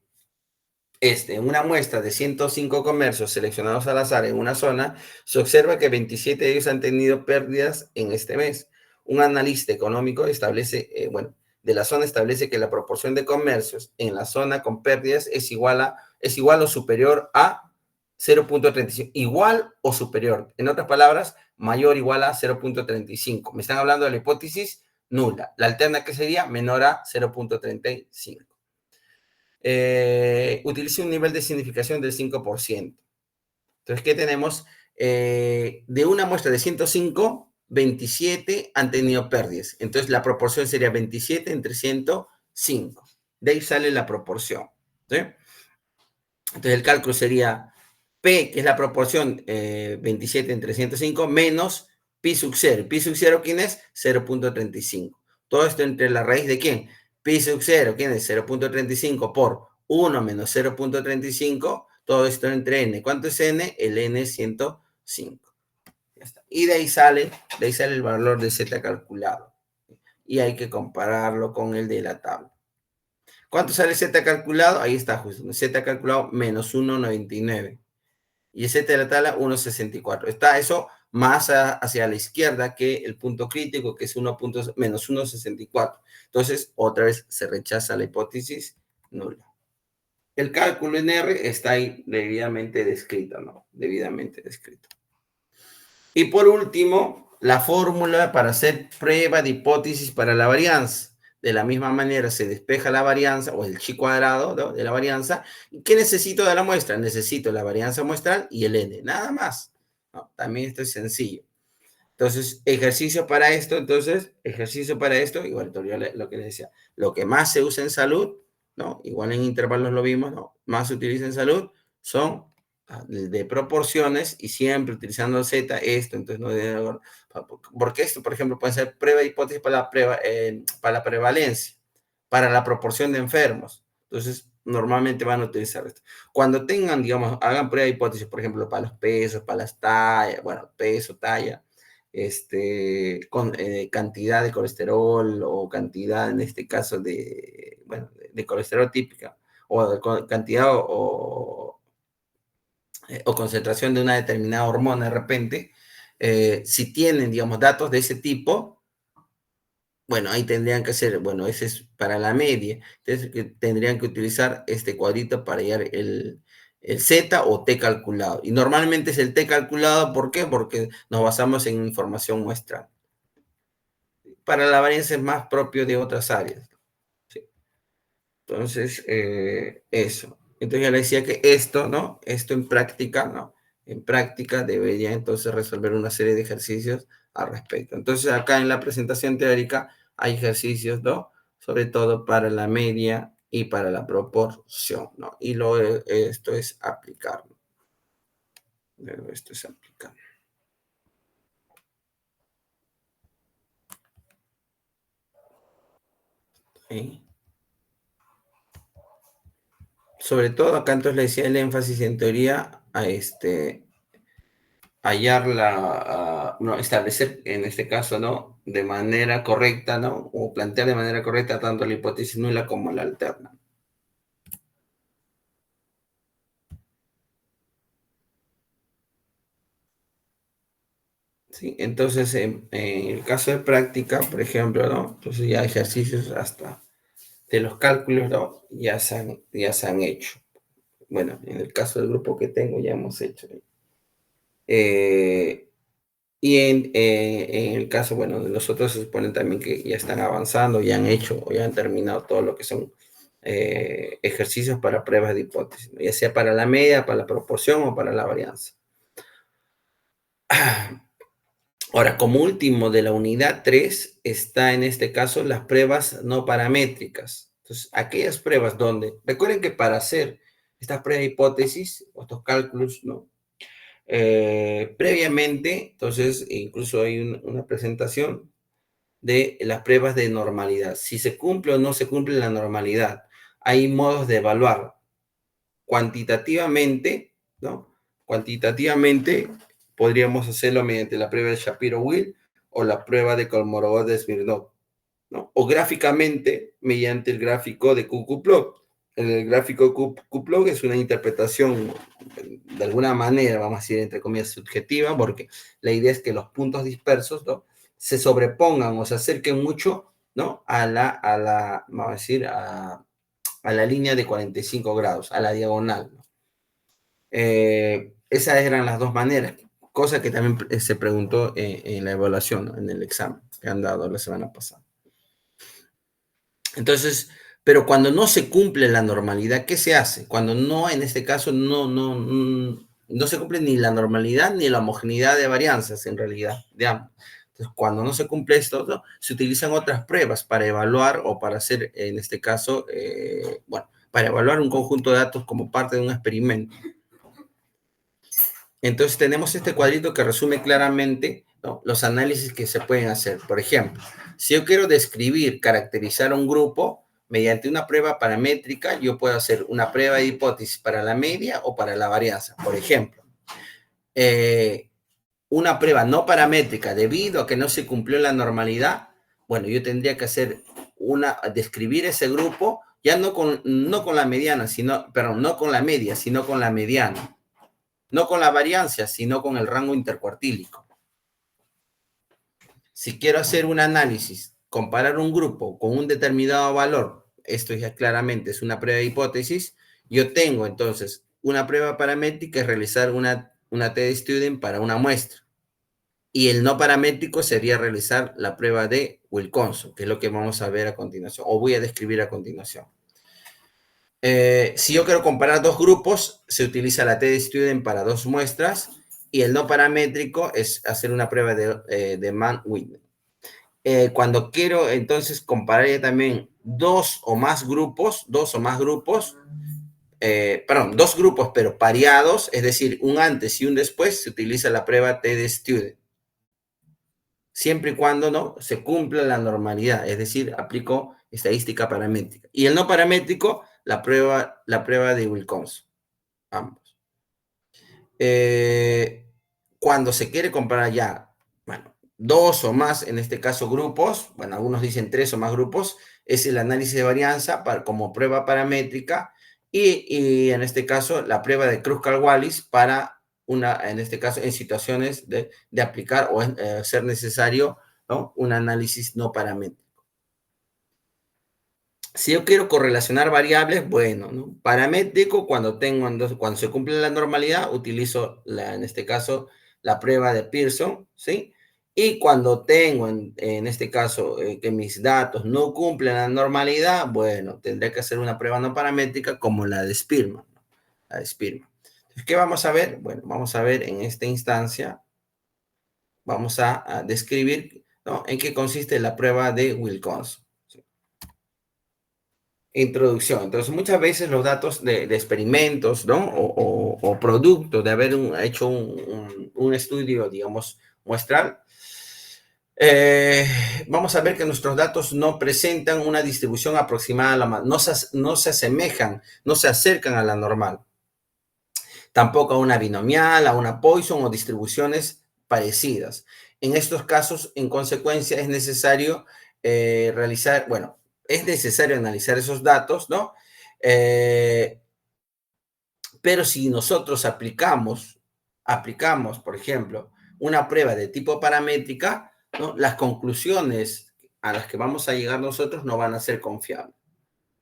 en una muestra de 105 comercios seleccionados al azar en una zona, se observa que 27 de ellos han tenido pérdidas en este mes. Un analista económico de la zona establece que la proporción de comercios en la zona con pérdidas es igual o superior a 0,35. Igual o superior. En otras palabras, mayor o igual a 0,35. Me están hablando de la hipótesis nula. La alterna que sería menor a 0,35. Utilice un nivel de significación del 5%. Entonces, ¿qué tenemos? De una muestra de 105, 27 han tenido pérdidas. Entonces, la proporción sería 27 entre 105. De ahí sale la proporción. ¿Sí? Entonces, el cálculo sería P, que es la proporción 27 entre 105, menos pi sub 0. ¿Pi sub 0 quién es? 0,35. Todo esto entre la raíz de ¿quién? Pi sub 0, ¿quién es? 0,35 por 1 menos 0,35. Todo esto entre n. ¿Cuánto es n? El n es 105. Ya está. Y de ahí sale el valor de z calculado. Y hay que compararlo con el de la tabla. ¿Cuánto sale z calculado? Ahí está justo. Z calculado menos 1,99. y z de la tabla 1,64. Está eso más hacia la izquierda que el punto crítico, que es menos 1,64. Entonces, otra vez se rechaza la hipótesis nula. El cálculo en R está ahí debidamente descrito, ¿no? Debidamente descrito. Y por último, la fórmula para hacer prueba de hipótesis para la varianza. De la misma manera se despeja la varianza o el chi cuadrado, ¿no?, de la varianza. ¿Qué necesito de la muestra? Necesito la varianza muestral y el n, nada más. ¿No? También esto es sencillo. Entonces, ejercicio para esto, igual lo que les decía, lo que más se usa en salud, ¿no? Igual en intervalos lo vimos, ¿no? Más se utiliza en salud son de proporciones y siempre utilizando Z, esto, entonces no debe, porque esto, por ejemplo, puede ser prueba de hipótesis para la prevalencia, para la proporción de enfermos. Entonces, normalmente van a utilizar esto. Cuando tengan, digamos, hagan prueba de hipótesis, por ejemplo, para los pesos, para las tallas, bueno, peso, talla, con cantidad de colesterol o cantidad, en este caso, de colesterol típica, o de cantidad o concentración de una determinada hormona de repente, si tienen, digamos, datos de ese tipo, bueno, ahí tendrían que hacer, bueno, ese es para la media, entonces tendrían que utilizar este cuadrito para hallar el Z o T calculado. Y normalmente es el T calculado, ¿por qué? Porque nos basamos en información muestral. Para la varianza es más propio de otras áreas. ¿Sí? Entonces, eso. Entonces ya le decía que esto, ¿no? Esto en práctica, ¿no? En práctica debería entonces resolver una serie de ejercicios al respecto. Entonces acá en la presentación teórica hay ejercicios, ¿no? Sobre todo para la media y para la proporción, ¿no? Y esto es aplicar. Esto es aplicar. ¿Sí? Sobre todo acá entonces le decía el énfasis en teoría a hallar no, establecer en este caso, ¿no? De manera correcta, ¿no? O plantear de manera correcta tanto la hipótesis nula como la alterna. ¿Sí? Entonces, en el caso de práctica, por ejemplo, ¿no? Entonces ya ejercicios hasta de los cálculos, ¿no? Ya se han hecho. Bueno, en el caso del grupo que tengo ya hemos hecho. Y en el caso, bueno, de los otros se supone también que ya están avanzando, ya han hecho o ya han terminado todo lo que son ejercicios para pruebas de hipótesis, ¿no? Ya sea para la media, para la proporción o para la varianza. Ahora, como último de la unidad 3 está en este caso las pruebas no paramétricas. Entonces, aquellas pruebas donde, recuerden que para hacer estas pruebas de hipótesis, o estos cálculos, ¿no? Previamente, entonces, incluso hay una presentación de las pruebas de normalidad. Si se cumple o no se cumple la normalidad. Hay modos de evaluar cuantitativamente, ¿no? Cuantitativamente podríamos hacerlo mediante la prueba de Shapiro-Wilk o la prueba de Kolmogorov-Smirnov, ¿no? O gráficamente mediante el gráfico de Kukuplov. El gráfico Kukuplov es una interpretación de alguna manera, vamos a decir, entre comillas, subjetiva, porque la idea es que los puntos dispersos, ¿no?, se sobrepongan o se acerquen mucho, ¿no?, vamos a decir, a la línea de 45 grados, a la diagonal, ¿no? Esas eran las dos maneras, cosa que también se preguntó en la evaluación, ¿no?, en el examen que han dado la semana pasada. Entonces, pero cuando no se cumple la normalidad, ¿qué se hace? Cuando no, en este caso, no se cumple ni la normalidad ni la homogeneidad de varianzas, en realidad, de ambos. Entonces, cuando no se cumple esto, ¿no?, se utilizan otras pruebas para evaluar o para hacer, en este caso, bueno, para evaluar un conjunto de datos como parte de un experimento. Entonces, tenemos este cuadrito que resume claramente, ¿no?, los análisis que se pueden hacer. Por ejemplo, si yo quiero describir, caracterizar un grupo mediante una prueba paramétrica, yo puedo hacer una prueba de hipótesis para la media o para la varianza. Por ejemplo, una prueba no paramétrica debido a que no se cumplió la normalidad, bueno, yo tendría que hacer describir ese grupo ya no con la mediana, no con la media, sino con la mediana. no con la varianza, sino con el rango intercuartílico. Si quiero hacer un análisis, comparar un grupo con un determinado valor, esto ya claramente es una prueba de hipótesis, yo tengo entonces una prueba paramétrica es realizar una t-student para una muestra. Y el no paramétrico sería realizar la prueba de Wilcoxon, que es lo que vamos a ver a continuación, o voy a describir a continuación. Si yo quiero comparar dos grupos, se utiliza la t-student para dos muestras, y el no paramétrico es hacer una prueba de Mann-Whitney. Cuando quiero entonces comparar ya también dos grupos, dos grupos pero pareados, es decir, un antes y un después, se utiliza la prueba t-student. Siempre y cuando no se cumpla la normalidad, es decir, aplico estadística paramétrica. Y el no paramétrico, la prueba de Wilcoxon, ambos. Cuando se quiere comparar ya, bueno, dos o más, en este caso grupos, bueno, algunos dicen tres o más grupos, es el análisis de varianza como prueba paramétrica y en este caso la prueba de Kruskal-Wallis para en este caso, en situaciones de aplicar o ser necesario, ¿no?, un análisis no paramétrico. Si yo quiero correlacionar variables, bueno, ¿no?, paramétrico, cuando se cumple la normalidad, utilizo, en este caso, la prueba de Pearson, ¿sí? Y cuando tengo, en este caso, que mis datos no cumplen la normalidad, bueno, tendré que hacer una prueba no paramétrica como la de Spearman, ¿no? La de Spearman. Entonces, ¿qué vamos a ver? Bueno, vamos a ver en esta instancia, vamos a describir, ¿no?, en qué consiste la prueba de Wilcoxon. Introducción. Entonces, muchas veces los datos de experimentos, ¿no?, o producto de haber hecho un estudio, digamos, muestral, vamos a ver que nuestros datos no presentan una distribución aproximada, no se asemejan, no se acercan a la normal. Tampoco a una binomial, a una Poisson o distribuciones parecidas. En estos casos, en consecuencia, es necesario es necesario analizar esos datos, ¿no? Pero si nosotros aplicamos, por ejemplo, una prueba de tipo paramétrica, ¿no?, las conclusiones a las que vamos a llegar nosotros no van a ser confiables.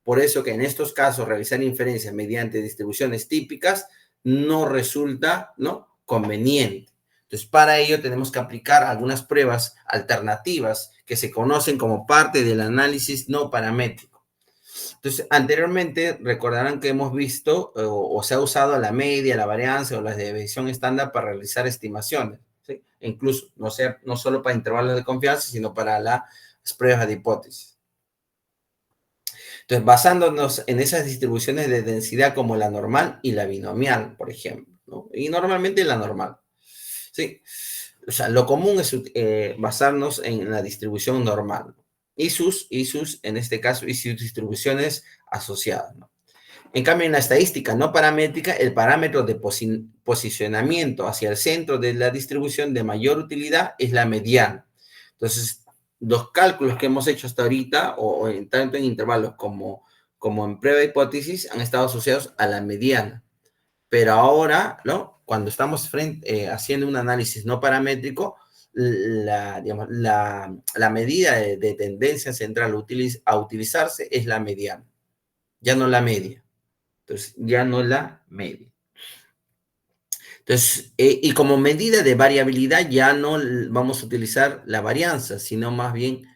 Por eso que en estos casos realizar inferencias mediante distribuciones típicas no resulta, ¿no?, conveniente. Entonces, para ello tenemos que aplicar algunas pruebas alternativas que se conocen como parte del análisis no paramétrico. Entonces, anteriormente recordarán que hemos visto o se ha usado la media, la varianza o la desviación estándar para realizar estimaciones, ¿sí? Incluso no solo para intervalos de confianza, sino para las pruebas de hipótesis. Entonces, basándonos en esas distribuciones de densidad como la normal y la binomial, por ejemplo, ¿no? Y normalmente la normal, ¿sí? O sea, lo común es basarnos en la distribución normal en este caso, y sus distribuciones asociadas, ¿no? En cambio, en la estadística no paramétrica, el parámetro de posicionamiento hacia el centro de la distribución de mayor utilidad es la mediana. Entonces, los cálculos que hemos hecho hasta ahorita, tanto en intervalos como en prueba de hipótesis, han estado asociados a la mediana. Pero ahora, ¿no?, cuando estamos haciendo un análisis no paramétrico, la medida de tendencia central a utilizarse es la mediana, ya no la media. Entonces, ya no la media. Entonces, y como medida de variabilidad ya no vamos a utilizar la varianza, sino más bien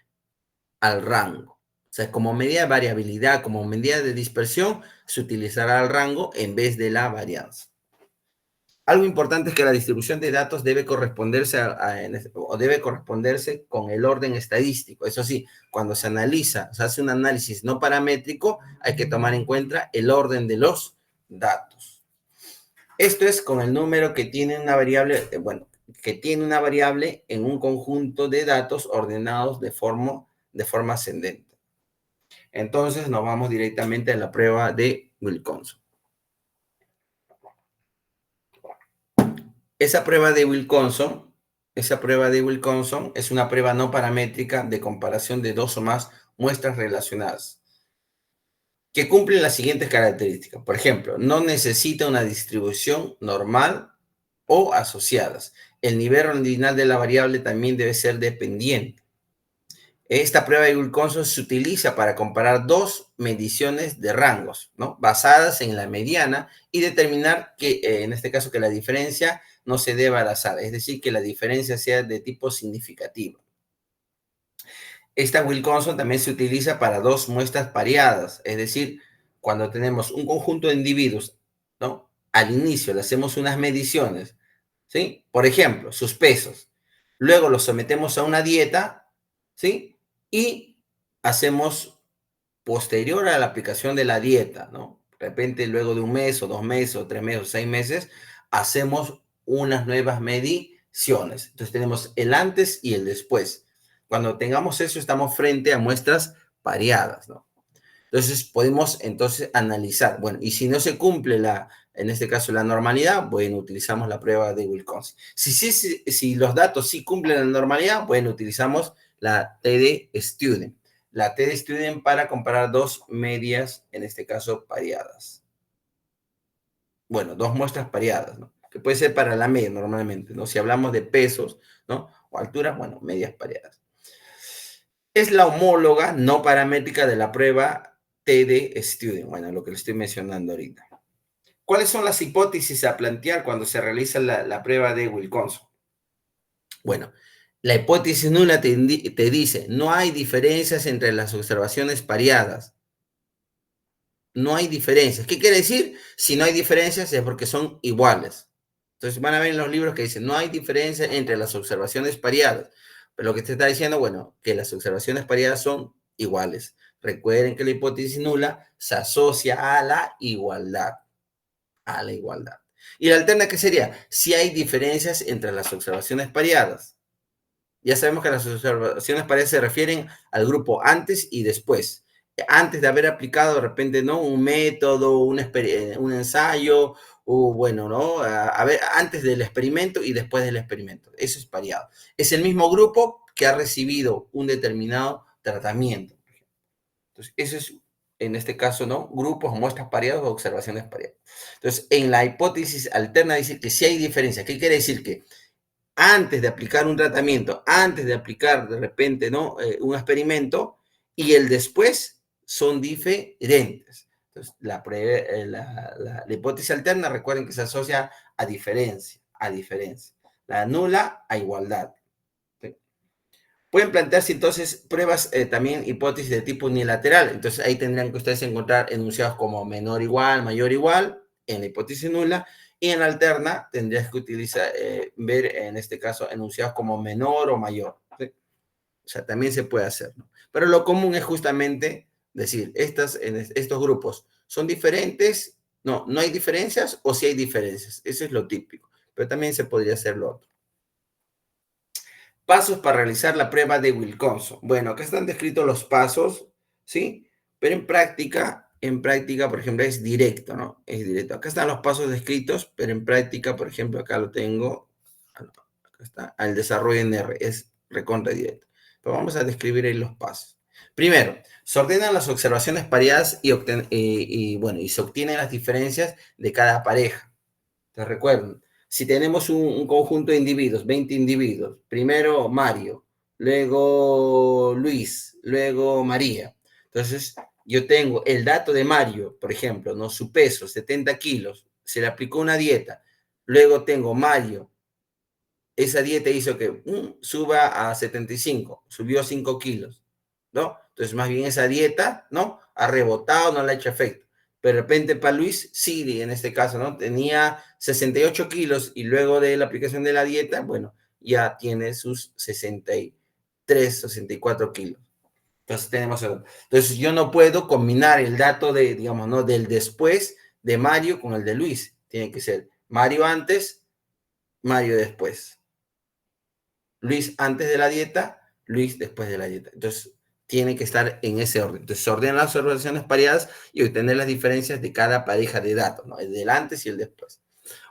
al rango. O sea, como medida de variabilidad, como medida de dispersión, se utilizará el rango en vez de la varianza. Algo importante es que la distribución de datos debe corresponderse con el orden estadístico. Eso sí, cuando se hace un análisis no paramétrico, hay que tomar en cuenta el orden de los datos. Esto es con el número que tiene una variable, en un conjunto de datos ordenados de forma ascendente. Entonces, nos vamos directamente a la prueba de Wilcoxon. Esa prueba de Wilcoxon es una prueba no paramétrica de comparación de dos o más muestras relacionadas, que cumplen las siguientes características. Por ejemplo, no necesita una distribución normal o asociadas. El nivel ordinal de la variable también debe ser dependiente. Esta prueba de Wilcoxon se utiliza para comparar dos mediciones de rangos, ¿no? Basadas en la mediana y determinar que, en este caso, que la diferencia no se deba al azar, es decir, que la diferencia sea de tipo significativo. Esta Wilcoxon también se utiliza para dos muestras pareadas, es decir, cuando tenemos un conjunto de individuos, ¿no? Al inicio le hacemos unas mediciones, ¿sí? Por ejemplo, sus pesos. Luego los sometemos a una dieta, ¿sí? Y hacemos posterior a la aplicación de la dieta, ¿no? De repente, luego de un mes o 2 meses o 3 meses o 6 meses, hacemos unas nuevas mediciones. Entonces tenemos el antes y el después. Cuando tengamos eso, estamos frente a muestras pareadas, ¿no? Entonces podemos entonces analizar, bueno, y si no se cumple en este caso la normalidad, bueno, utilizamos la prueba de Wilcoxon. Si los datos sí cumplen la normalidad, bueno, utilizamos la TD Student. La TD Student para comparar dos medias, en este caso pareadas. Bueno, dos muestras pareadas, ¿no? Que puede ser para la media normalmente, ¿no? Si hablamos de pesos, ¿no? O alturas, bueno, medias pareadas. Es la homóloga no paramétrica de la prueba TD Student, bueno, lo que le estoy mencionando ahorita. ¿Cuáles son las hipótesis a plantear cuando se realiza la prueba de Wilcoxon? Bueno, la hipótesis nula te dice, no hay diferencias entre las observaciones pareadas. No hay diferencias. ¿Qué quiere decir? Si no hay diferencias es porque son iguales. Entonces van a ver en los libros que dicen, no hay diferencia entre las observaciones pareadas. Pero lo que te está diciendo, bueno, que las observaciones pareadas son iguales. Recuerden que la hipótesis nula se asocia a la igualdad. A la igualdad. Y la alterna, ¿qué sería? Si hay diferencias entre las observaciones pareadas. Ya sabemos que las observaciones pareadas se refieren al grupo antes y después. Antes de haber aplicado de repente, ¿no? Un método, un ensayo, o bueno, ¿no? A ver, antes del experimento y después del experimento. Eso es pareado. Es el mismo grupo que ha recibido un determinado tratamiento. Entonces, eso es, en este caso, ¿no? Grupos o muestras pareadas o observaciones pareadas. Entonces, en la hipótesis alterna dice que si hay diferencia. ¿Qué quiere decir? Que antes de aplicar un tratamiento, antes de aplicar de repente, ¿no? Un experimento y el después son diferentes. Entonces, la hipótesis alterna, recuerden que se asocia a diferencia, a diferencia. La nula a igualdad. ¿Sí? Pueden plantearse entonces pruebas, también hipótesis de tipo unilateral. Entonces ahí tendrán que ustedes encontrar enunciados como menor igual, mayor igual, en la hipótesis nula, y en la alterna tendrías que utilizar, ver en este caso enunciados como menor o mayor. ¿Sí? O sea, también se puede hacer, ¿no? Pero lo común es justamente decir, estos grupos son diferentes, no hay diferencias o sí hay diferencias. Eso es lo típico. Pero también se podría hacer lo otro. Pasos para realizar la prueba de Wilcoxon. Bueno, acá están descritos los pasos, ¿sí? Pero en práctica, por ejemplo, es directo, ¿no? Es directo. Acá están los pasos descritos, pero en práctica, por ejemplo, acá lo tengo, acá está, al desarrollo en R, es recontra directo. Pero vamos a describir ahí los pasos. Primero, se ordenan las observaciones pareadas bueno, y se obtienen las diferencias de cada pareja. Te recuerdo, si tenemos un conjunto de individuos, 20 individuos, primero Mario, luego Luis, luego María. Entonces, yo tengo el dato de Mario, por ejemplo, ¿no? Su peso, 70 kilos, se le aplicó una dieta. Luego tengo Mario, esa dieta hizo que suba a 75, subió 5 kilos, ¿no? Entonces, más bien esa dieta, ¿no? Ha rebotado, no le ha hecho efecto. Pero de repente para Luis, sí, en este caso, ¿no? Tenía 68 kilos y luego de la aplicación de la dieta, bueno, ya tiene sus 63, 64 kilos. Entonces tenemos, entonces yo no puedo combinar el dato de, digamos, ¿no? Del después de Mario con el de Luis. Tiene que ser Mario antes, Mario después. Luis antes de la dieta, Luis después de la dieta. Entonces, tiene que estar en ese orden. Entonces, se ordenan las observaciones pareadas y obtener las diferencias de cada pareja de datos, ¿no? El del antes y el después.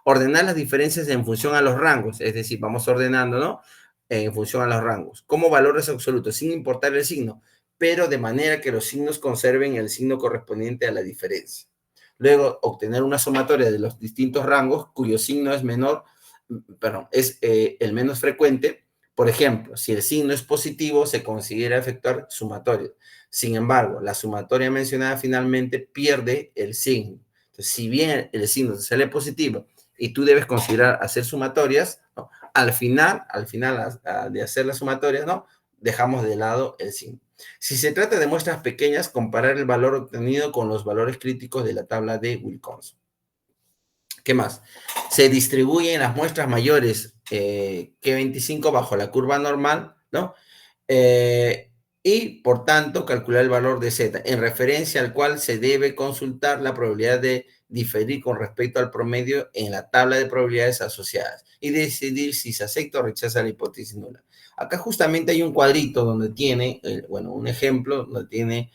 Ordenar las diferencias en función a los rangos, es decir, vamos ordenando, ¿no? En función a los rangos, como valores absolutos, sin importar el signo, pero de manera que los signos conserven el signo correspondiente a la diferencia. Luego, obtener una sumatoria de los distintos rangos cuyo signo es menor perdón, es el menos frecuente. Por ejemplo, si el signo es positivo, se considera efectuar sumatorio. Sin embargo, la sumatoria mencionada finalmente pierde el signo. Entonces, si bien el signo te sale positivo y tú debes considerar hacer sumatorias, ¿no? Al final de hacer las sumatorias, ¿no? Dejamos de lado el signo. Si se trata de muestras pequeñas, comparar el valor obtenido con los valores críticos de la tabla de Wilcoxon. ¿Qué más? Se distribuyen las muestras mayores que 25 bajo la curva normal, ¿no? Y por tanto calcular el valor de Z, en referencia al cual se debe consultar la probabilidad de diferir con respecto al promedio en la tabla de probabilidades asociadas y decidir si se acepta o rechaza la hipótesis nula. Acá justamente hay un cuadrito donde tiene, bueno, un ejemplo donde tiene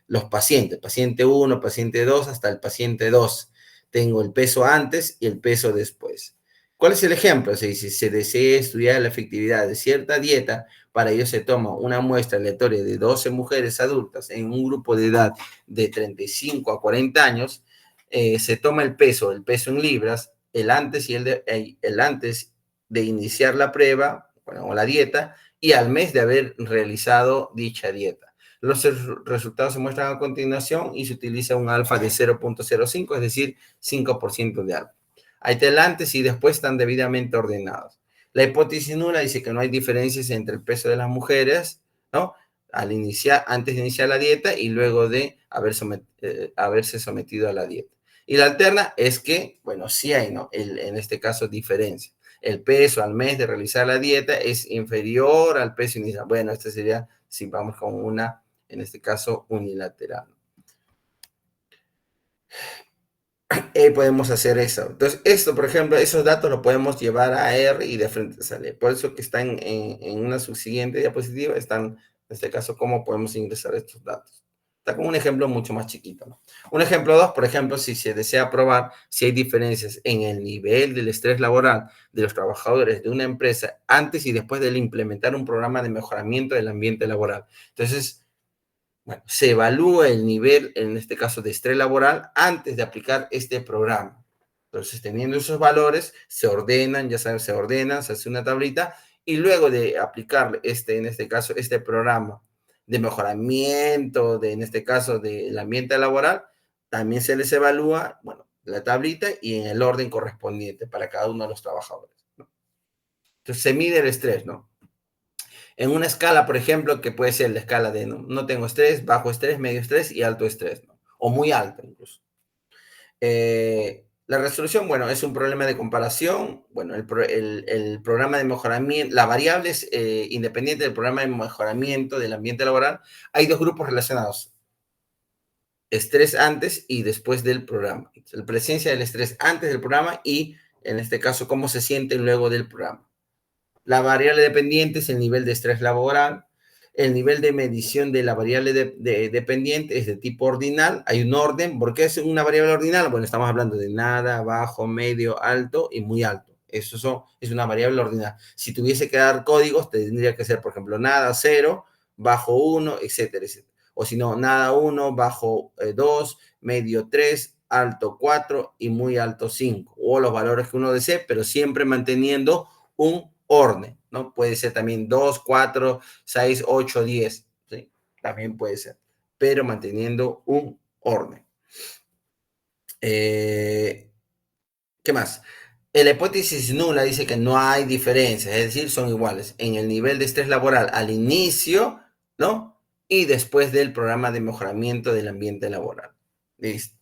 los pacientes, paciente 1, paciente 2, hasta el paciente 2. Tengo el peso antes y el peso después. ¿Cuál es el ejemplo? Si se desea estudiar la efectividad de cierta dieta, para ello se toma una muestra aleatoria de 12 mujeres adultas en un grupo de edad de 35 a 40 años, se toma el peso en libras, el antes de iniciar la prueba, bueno, o la dieta, y al mes de haber realizado dicha dieta. Los resultados se muestran a continuación y se utiliza un alfa de 0.05, es decir, 5% de alfa. Ahí está el antes y después están debidamente ordenados. La hipótesis nula dice que no hay diferencias entre el peso de las mujeres, ¿no? Antes de iniciar la dieta y luego de haberse sometido a la dieta. Y la alterna es que, bueno, sí hay, ¿no? En este caso, diferencia. El peso al mes de realizar la dieta es inferior al peso inicial. Bueno, este sería si vamos con una, en este caso, unilateral. Podemos hacer eso. Entonces, esto, por ejemplo, esos datos los podemos llevar a R y de frente sale. Por eso que está en una subsiguiente diapositiva, están, en este caso, cómo podemos ingresar estos datos. Está como un ejemplo mucho más chiquito, ¿no? Un ejemplo 2, por ejemplo, si se desea probar si hay diferencias en el nivel del estrés laboral de los trabajadores de una empresa antes y después de implementar un programa de mejoramiento del ambiente laboral. Entonces, bueno, se evalúa el nivel, en este caso, de estrés laboral antes de aplicar este programa. Entonces, teniendo esos valores, se ordenan, ya saben, se ordenan, se hace una tablita y luego de aplicar en este caso, este programa de mejoramiento, en este caso, del ambiente laboral, también se les evalúa, bueno, la tablita y en el orden correspondiente para cada uno de los trabajadores, ¿no? Entonces, se mide el estrés, ¿no? En una escala, por ejemplo, que puede ser la escala de no tengo estrés, bajo estrés, medio estrés y alto estrés, ¿no? O muy alto incluso. La resolución, bueno, es un problema de comparación. Bueno, el programa de mejoramiento, la variable es independiente del programa de mejoramiento del ambiente laboral. Hay dos grupos relacionados: estrés antes y después del programa. La presencia del estrés antes del programa y, en este caso, cómo se sienten luego del programa. La variable dependiente es el nivel de estrés laboral. El nivel de medición de la variable dependiente es de tipo ordinal. Hay un orden. ¿Por qué es una variable ordinal? Bueno, estamos hablando de nada, bajo, medio, alto y muy alto. Es una variable ordinal. Si tuviese que dar códigos, tendría que ser, por ejemplo, nada, 0, bajo 1, etcétera, etcétera. O si no, nada 1, bajo 2, medio 3, alto 4 y muy alto 5. O los valores que uno desee, pero siempre manteniendo un orden, ¿no? Puede ser también 2, 4, 6, 8, 10, ¿sí? También puede ser, pero manteniendo un orden. ¿Qué más? La hipótesis nula dice que no hay diferencias, es decir, son iguales en el nivel de estrés laboral al inicio, ¿no? Y después del programa de mejoramiento del ambiente laboral. Listo.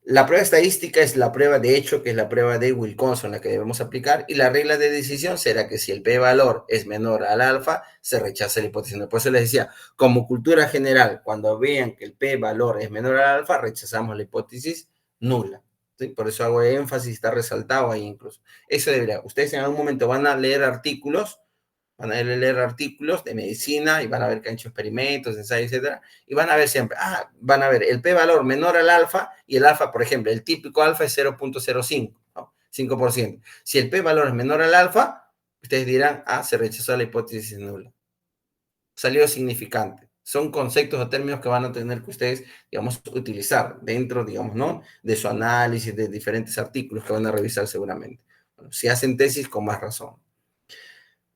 La prueba estadística es la prueba de hecho, que es la prueba de Wilcoxon, la que debemos aplicar, y la regla de decisión será que si el p-valor es menor al alfa, se rechaza la hipótesis. Por eso les decía, como cultura general, cuando vean que el p-valor es menor al alfa, rechazamos la hipótesis nula. ¿Sí? Por eso hago énfasis, está resaltado ahí incluso. Eso debería. Ustedes en algún momento van a leer artículos, de medicina y van a ver que han hecho experimentos, ensayos, etcétera, y van a ver siempre, van a ver el p-valor menor al alfa y el alfa, por ejemplo, el típico alfa es 0.05, ¿no? 5%. Si el p-valor es menor al alfa, ustedes dirán, se rechazó la hipótesis nula. Salió significante. Son conceptos o términos que van a tener que ustedes, digamos, utilizar dentro, digamos, ¿no? De su análisis de diferentes artículos que van a revisar seguramente. Si hacen tesis, con más razón.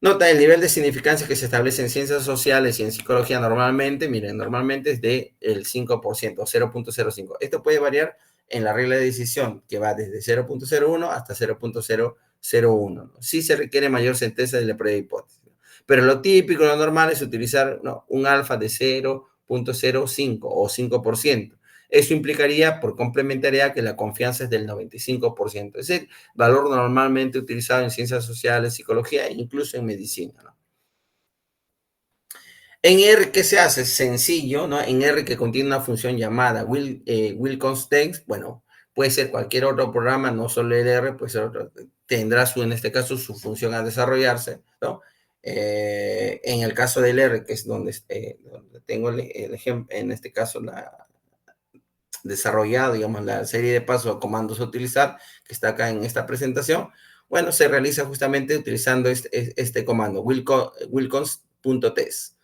Nota, el nivel de significancia que se establece en ciencias sociales y en psicología normalmente, miren, normalmente es del 5%, 0.05. Esto puede variar en la regla de decisión, que va desde 0.01 hasta 0.001. Sí se requiere mayor certeza de la prueba de hipótesis. Pero lo típico, lo normal es utilizar, ¿no?, un alfa de 0.05 o 5%. Eso implicaría, por complementariedad, que la confianza es del 95%. Es el valor normalmente utilizado en ciencias sociales, psicología e incluso en medicina, ¿no? En R, ¿qué se hace? Sencillo, ¿no? En R, que contiene una función llamada Wilcox Test, bueno, puede ser cualquier otro programa, no solo el R, puede ser otro, tendrá en este caso, su función a desarrollarse, ¿no? En el caso del R, que es donde tengo el ejemplo, en este caso, desarrollado, digamos, la serie de pasos o comandos a utilizar, que está acá en esta presentación, bueno, se realiza justamente utilizando este comando, wilcons.test.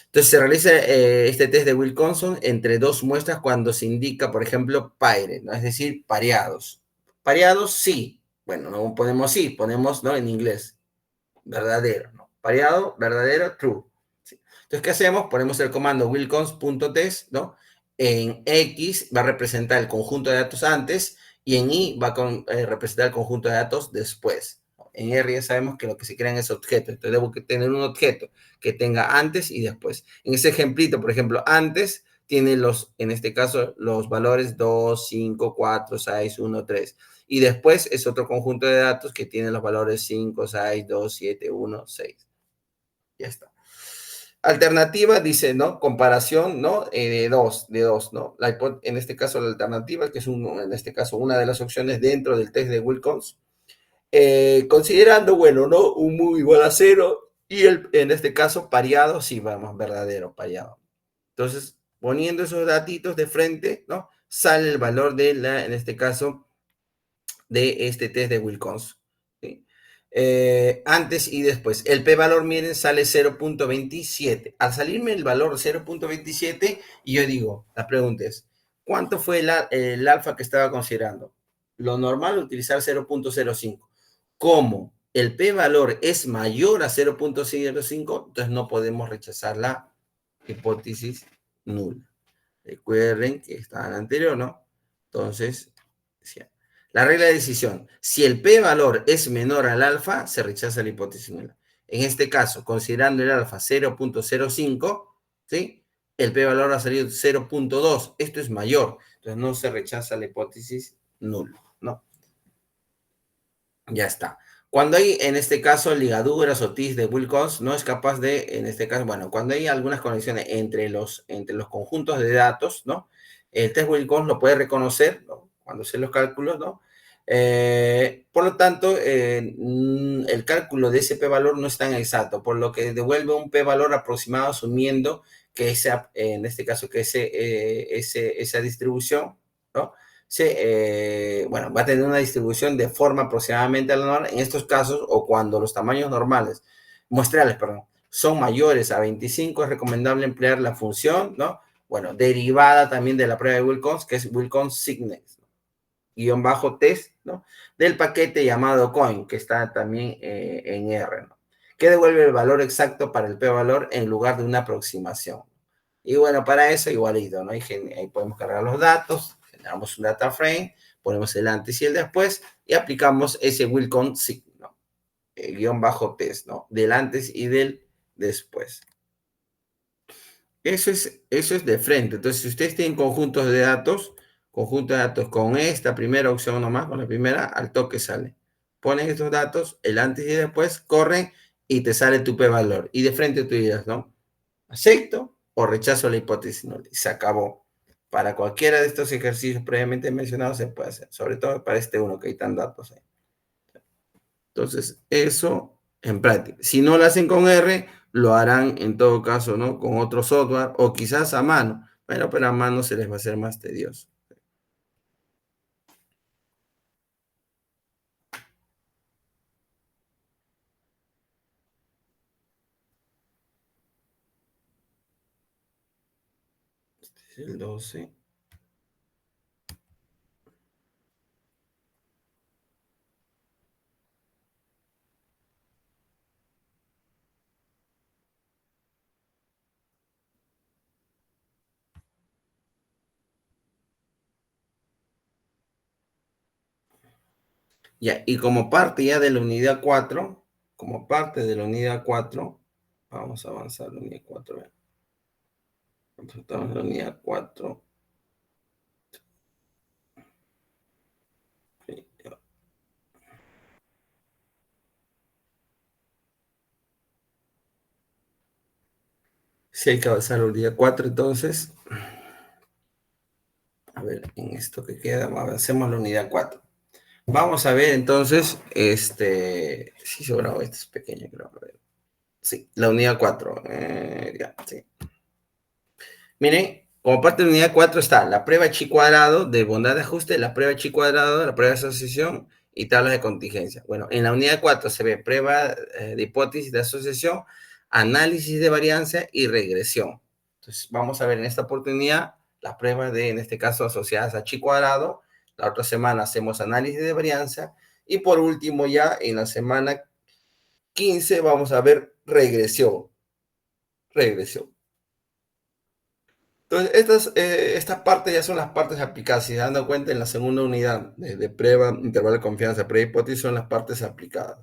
Entonces se realiza este test de Wilcoxon entre dos muestras cuando se indica, por ejemplo, paire, ¿no? Es decir, pareados. Pareados, sí. Bueno, no ponemos sí, ponemos, ¿no?, en inglés, verdadero, ¿no? Pareado, verdadero, true. ¿Sí? Entonces, ¿qué hacemos? Ponemos el comando wilcons.test, ¿no? En X va a representar el conjunto de datos antes y en Y va a representar el conjunto de datos después. En R ya sabemos que lo que se crean es objeto. Entonces, debo tener un objeto que tenga antes y después. En ese ejemplito, por ejemplo, antes tiene en este caso, los valores 2, 5, 4, 6, 1, 3. Y después es otro conjunto de datos que tiene los valores 5, 6, 2, 7, 1, 6. Ya está. Alternativa dice, ¿no? Comparación, ¿no? De dos, ¿no? En este caso, la alternativa, que es en este caso una de las opciones dentro del test de Wilcox, considerando, bueno, ¿no?, un mu igual a 0 y en este caso pareado, sí, vamos, verdadero, pareado. Entonces, poniendo esos datitos de frente, ¿no?, sale el valor en este caso, de este test de Wilcox, ¿sí? Antes y después. El p-valor, miren, sale 0.27. Al salirme el valor 0.27, y yo digo, la pregunta es, ¿cuánto fue el alfa que estaba considerando? Lo normal, utilizar 0.05. Como el p-valor es mayor a 0.05, entonces no podemos rechazar la hipótesis nula. Recuerden que está en la anterior, ¿no? Entonces, la regla de decisión, si el p-valor es menor al alfa, se rechaza la hipótesis nula. En este caso, considerando el alfa 0.05, ¿sí?, el p-valor ha salido 0.2. Esto es mayor, entonces no se rechaza la hipótesis nula, ¿no? Ya está. Cuando hay, en este caso, ligaduras o TIS de Wilcox, no es capaz de, en este caso, bueno, cuando hay algunas conexiones entre los conjuntos de datos, ¿no?, el test Wilcox lo puede reconocer, ¿no?, cuando hace los cálculos, ¿no? Por lo tanto, el cálculo de ese p-valor no es tan exacto, por lo que devuelve un p-valor aproximado asumiendo que en este caso, que esa distribución, ¿no?, bueno, va a tener una distribución de forma aproximadamente a la normal en estos casos, o cuando los tamaños muestrales, perdón, son mayores a 25, es recomendable emplear la función, ¿no?, bueno, derivada también de la prueba de Wilcox, que es Wilcox Signet, guión bajo test, ¿no?, del paquete llamado coin, que está también en R, ¿no?, que devuelve el valor exacto para el p-valor en lugar de una aproximación. Y bueno, para eso igualito, ¿no? Ahí podemos cargar los datos, generamos un data frame, ponemos el antes y el después y aplicamos ese Wilcox Sign, ¿no?, guión bajo test, ¿no?, del antes y del después. Eso es de frente. Entonces, si ustedes tienen conjuntos de datos con esta primera opción nomás, con la primera, al toque sale. Ponen estos datos, el antes y después, corren y te sale tu p-valor. Y de frente tú dirás, ¿no?, acepto o rechazo la hipótesis nula. Y se acabó. Para cualquiera de estos ejercicios previamente mencionados se puede hacer. Sobre todo para este uno que hay tan datos ahí. Entonces, eso en práctica. Si no lo hacen con R, lo harán en todo caso, ¿no?, con otro software o quizás a mano. Bueno, pero a mano se les va a hacer más tedioso. Este es el 12. Ya, y como parte ya de la unidad 4, como parte de la unidad 4, vamos a avanzar a la unidad 4. Estamos en la unidad 4. Sí, sí, hay que avanzar a la unidad 4, entonces. A ver, en esto que queda, avancemos a la unidad 4. Vamos a ver entonces, sí, sobrado, este es pequeño, creo. A ver. Sí, la unidad 4. Ya, sí. Miren, como parte de la unidad 4 está la prueba chi cuadrado de bondad de ajuste, la prueba chi cuadrado, la prueba de asociación y tablas de contingencia. Bueno, en la unidad 4 se ve prueba de hipótesis de asociación, análisis de varianza y regresión. Entonces, vamos a ver en esta oportunidad las pruebas de, en este caso, asociadas a chi cuadrado. La otra semana hacemos análisis de varianza. Y por último, ya en la semana 15 vamos a ver regresión. Regresión. Entonces, estas partes ya son las partes aplicadas. Si se dan cuenta, en la segunda unidad de prueba, intervalo de confianza, prueba hipótesis, son las partes aplicadas.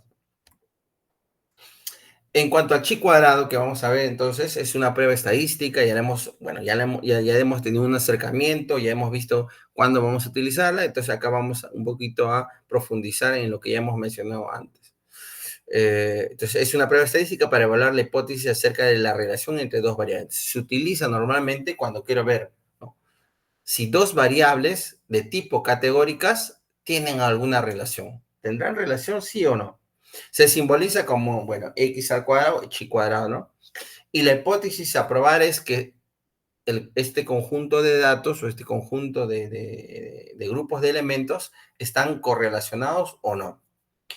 En cuanto al chi cuadrado, que vamos a ver entonces, es una prueba estadística. Ya hemos, bueno, ya hemos tenido un acercamiento, ya hemos visto cuándo vamos a utilizarla. Entonces, acá vamos un poquito a profundizar en lo que ya hemos mencionado antes. Entonces, es una prueba estadística para evaluar la hipótesis acerca de la relación entre dos variables. Se utiliza normalmente cuando quiero ver, ¿no?, si dos variables de tipo categóricas tienen alguna relación. ¿Tendrán relación, sí o no? Se simboliza como, bueno, x al cuadrado, y cuadrado, ¿no? Y la hipótesis a probar es que este conjunto de datos o este conjunto de grupos de elementos están correlacionados o no.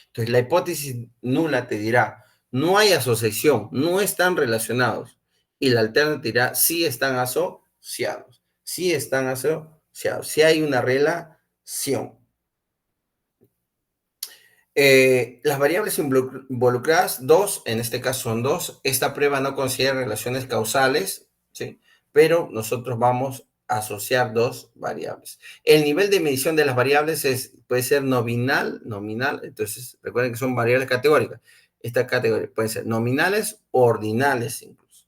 Entonces, la hipótesis nula te dirá, no hay asociación, no están relacionados. Y la alterna te dirá, sí están asociados, sí están asociados, sí hay una relación. Las variables involucradas, dos, en este caso son dos. Esta prueba no considera relaciones causales, ¿sí?, pero nosotros vamos a asociar dos variables. El nivel de medición de las variables puede ser nominal, entonces recuerden que son variables categóricas. Esta categoría pueden ser nominales o ordinales incluso.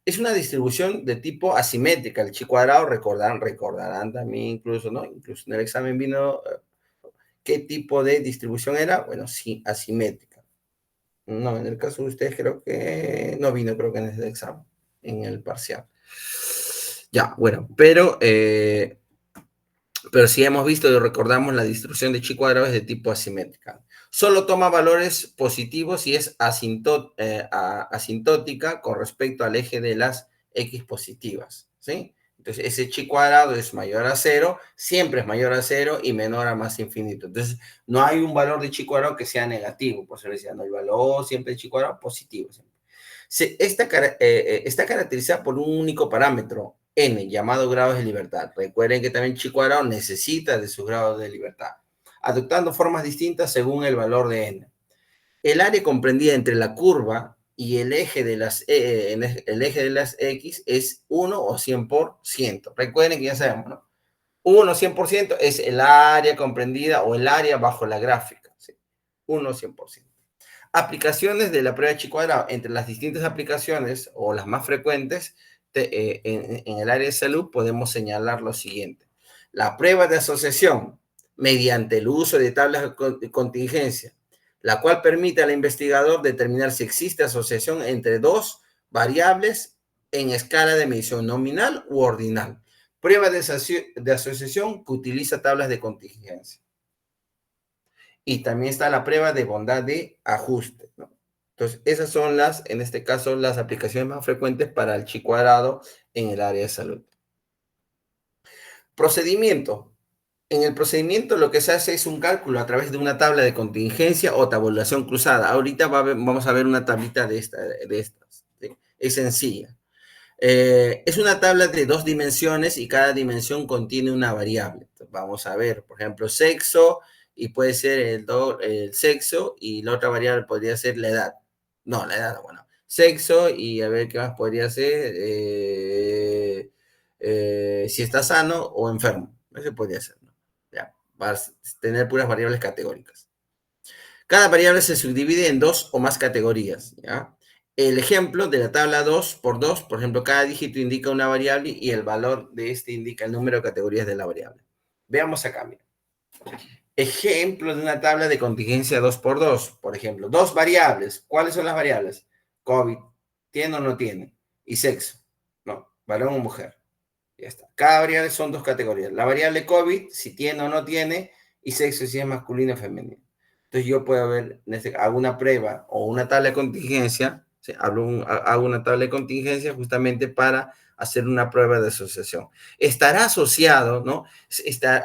Es una distribución de tipo asimétrica. El chi cuadrado recordarán también incluso, ¿no? Incluso en el examen vino qué tipo de distribución era. Bueno, sí, asimétrica. No, en el caso de ustedes creo que no vino, creo que en el examen, en el parcial. Ya, bueno, pero si hemos visto y recordamos, la distribución de chi cuadrado es de tipo asimétrica. Solo toma valores positivos y es asintótica con respecto al eje de las x positivas, ¿sí? Entonces, ese chi cuadrado es mayor a cero, siempre es mayor a cero y menor a más infinito. Entonces, no hay un valor de chi cuadrado que sea negativo, por eso decía, no, el valor siempre de chi cuadrado positivo. Siempre. Está caracterizada por un único parámetro, n, llamado grados de libertad. Recuerden que también chi cuadrado necesita de sus grados de libertad, adoptando formas distintas según el valor de n. El área comprendida entre la curva y el eje de las x es 1 o 100%. Recuerden que ya sabemos, ¿no? 1 100% es el área comprendida o el área bajo la gráfica, ¿sí? 1 100%. Aplicaciones de la prueba de chi cuadrado. Entre las distintas aplicaciones o las más frecuentes en el área de salud podemos señalar lo siguiente. La prueba de asociación mediante el uso de tablas de contingencia, la cual permite al investigador determinar si existe asociación entre dos variables en escala de medición nominal u ordinal. Prueba de asociación que utiliza tablas de contingencia. Y también está la prueba de bondad de ajuste, ¿no? Entonces, esas son en este caso, las aplicaciones más frecuentes para el chi cuadrado en el área de salud. Procedimiento. En el procedimiento lo que se hace es un cálculo a través de una tabla de contingencia o tabulación cruzada. Ahorita vamos a ver una tablita de estas, ¿sí? Es sencilla. Es una tabla de dos dimensiones y cada dimensión contiene una variable. Entonces, vamos a ver, por ejemplo, sexo, y puede ser el sexo, y la otra variable podría ser la edad. No, la edad, bueno. Sexo, y a ver qué más podría ser, si está sano o enfermo. Eso podría ser, ¿no? Ya, vas a tener puras variables categóricas. Cada variable se subdivide en 2 o más categorías, ¿ya? El ejemplo de la tabla 2 por 2, por ejemplo, cada dígito indica una variable y el valor de este indica el número de categorías de la variable. Veamos acá, mira. Ejemplo de una tabla de contingencia 2 por 2, por ejemplo, dos variables. ¿Cuáles son las variables? COVID, ¿tiene o no tiene? Y sexo, no, varón o mujer. Ya está. Cada variable son dos categorías. La variable COVID, si tiene o no tiene, y sexo, si es masculino o femenino. Entonces yo puedo ver, hago una prueba o una tabla de contingencia, ¿sí? Hago una tabla de contingencia justamente para hacer una prueba de asociación. Estará asociado, ¿no?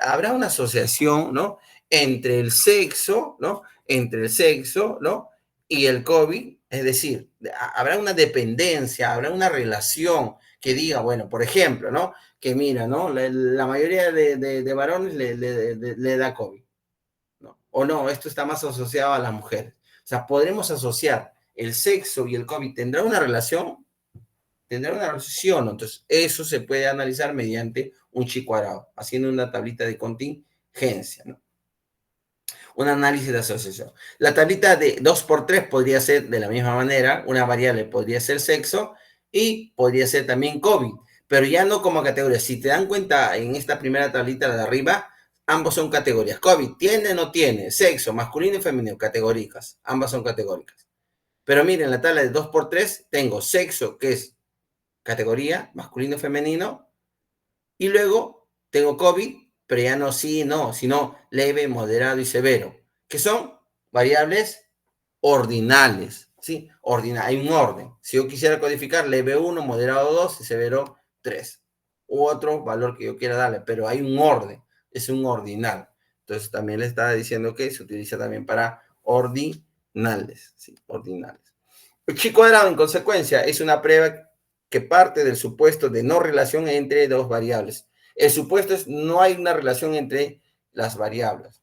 Habrá una asociación, ¿no? Entre el sexo, ¿no? Entre el sexo, ¿no? Y el COVID, es decir, habrá una dependencia, habrá una relación que diga, bueno, por ejemplo, ¿no? Que mira, ¿no? La mayoría de varones le da COVID, ¿no? O no, esto está más asociado a las mujeres. O sea, podremos asociar el sexo y el COVID. ¿Tendrá una relación? ¿Tendrá una relación? Entonces, eso se puede analizar mediante un chi cuadrado, haciendo una tablita de contingencia, ¿no? Un análisis de asociación. La tablita de 2 por 3 podría ser de la misma manera, una variable podría ser sexo y podría ser también COVID, pero ya no como categoría. Si te dan cuenta en esta primera tablita de arriba, ambos son categorías. COVID, ¿tiene o no tiene? Sexo, masculino y femenino, categóricas. Ambas son categóricas. Pero miren, en la tabla de 2 por 3 tengo sexo, que es categoría, masculino y femenino, y luego tengo COVID, pero ya no sí, no, sino leve, moderado y severo, que son variables ordinales, ¿sí? Hay un orden. Si yo quisiera codificar leve 1, moderado 2 y severo 3, u otro valor que yo quiera darle, pero hay un orden, es un ordinal. Entonces también le estaba diciendo que se utiliza también para ordinales, ¿sí? Ordinales. El chi cuadrado, en consecuencia, es una prueba que parte del supuesto de no relación entre dos variables. El supuesto es no hay una relación entre las variables.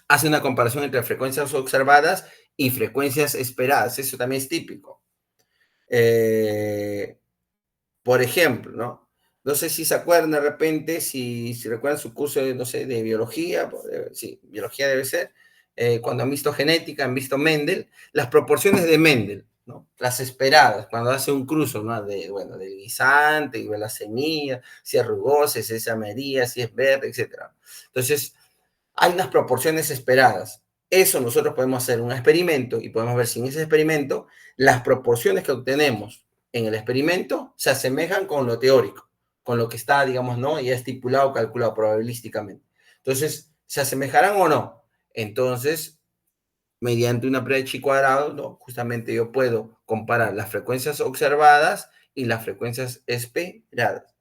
Hace una comparación entre frecuencias observadas y frecuencias esperadas. Eso también es típico. Por ejemplo, ¿no? No sé si se acuerdan de repente, si recuerdan su curso de, no sé, de biología, sí, biología debe ser, cuando han visto genética, han visto Mendel, las proporciones de Mendel, ¿no? Las esperadas, cuando hace un cruzo, ¿no? Bueno, del guisante, y de la semilla, si es rugosa, si es amarilla, si es verde, etc. Entonces, hay unas proporciones esperadas. Eso nosotros podemos hacer un experimento y podemos ver si en ese experimento las proporciones que obtenemos en el experimento se asemejan con lo teórico, con lo que está, digamos, ¿no? Ya estipulado, calculado probabilísticamente. Entonces, ¿se asemejarán o no? Entonces, mediante una prueba de chi cuadrado, ¿no? Justamente yo puedo comparar las frecuencias observadas y las frecuencias esperadas.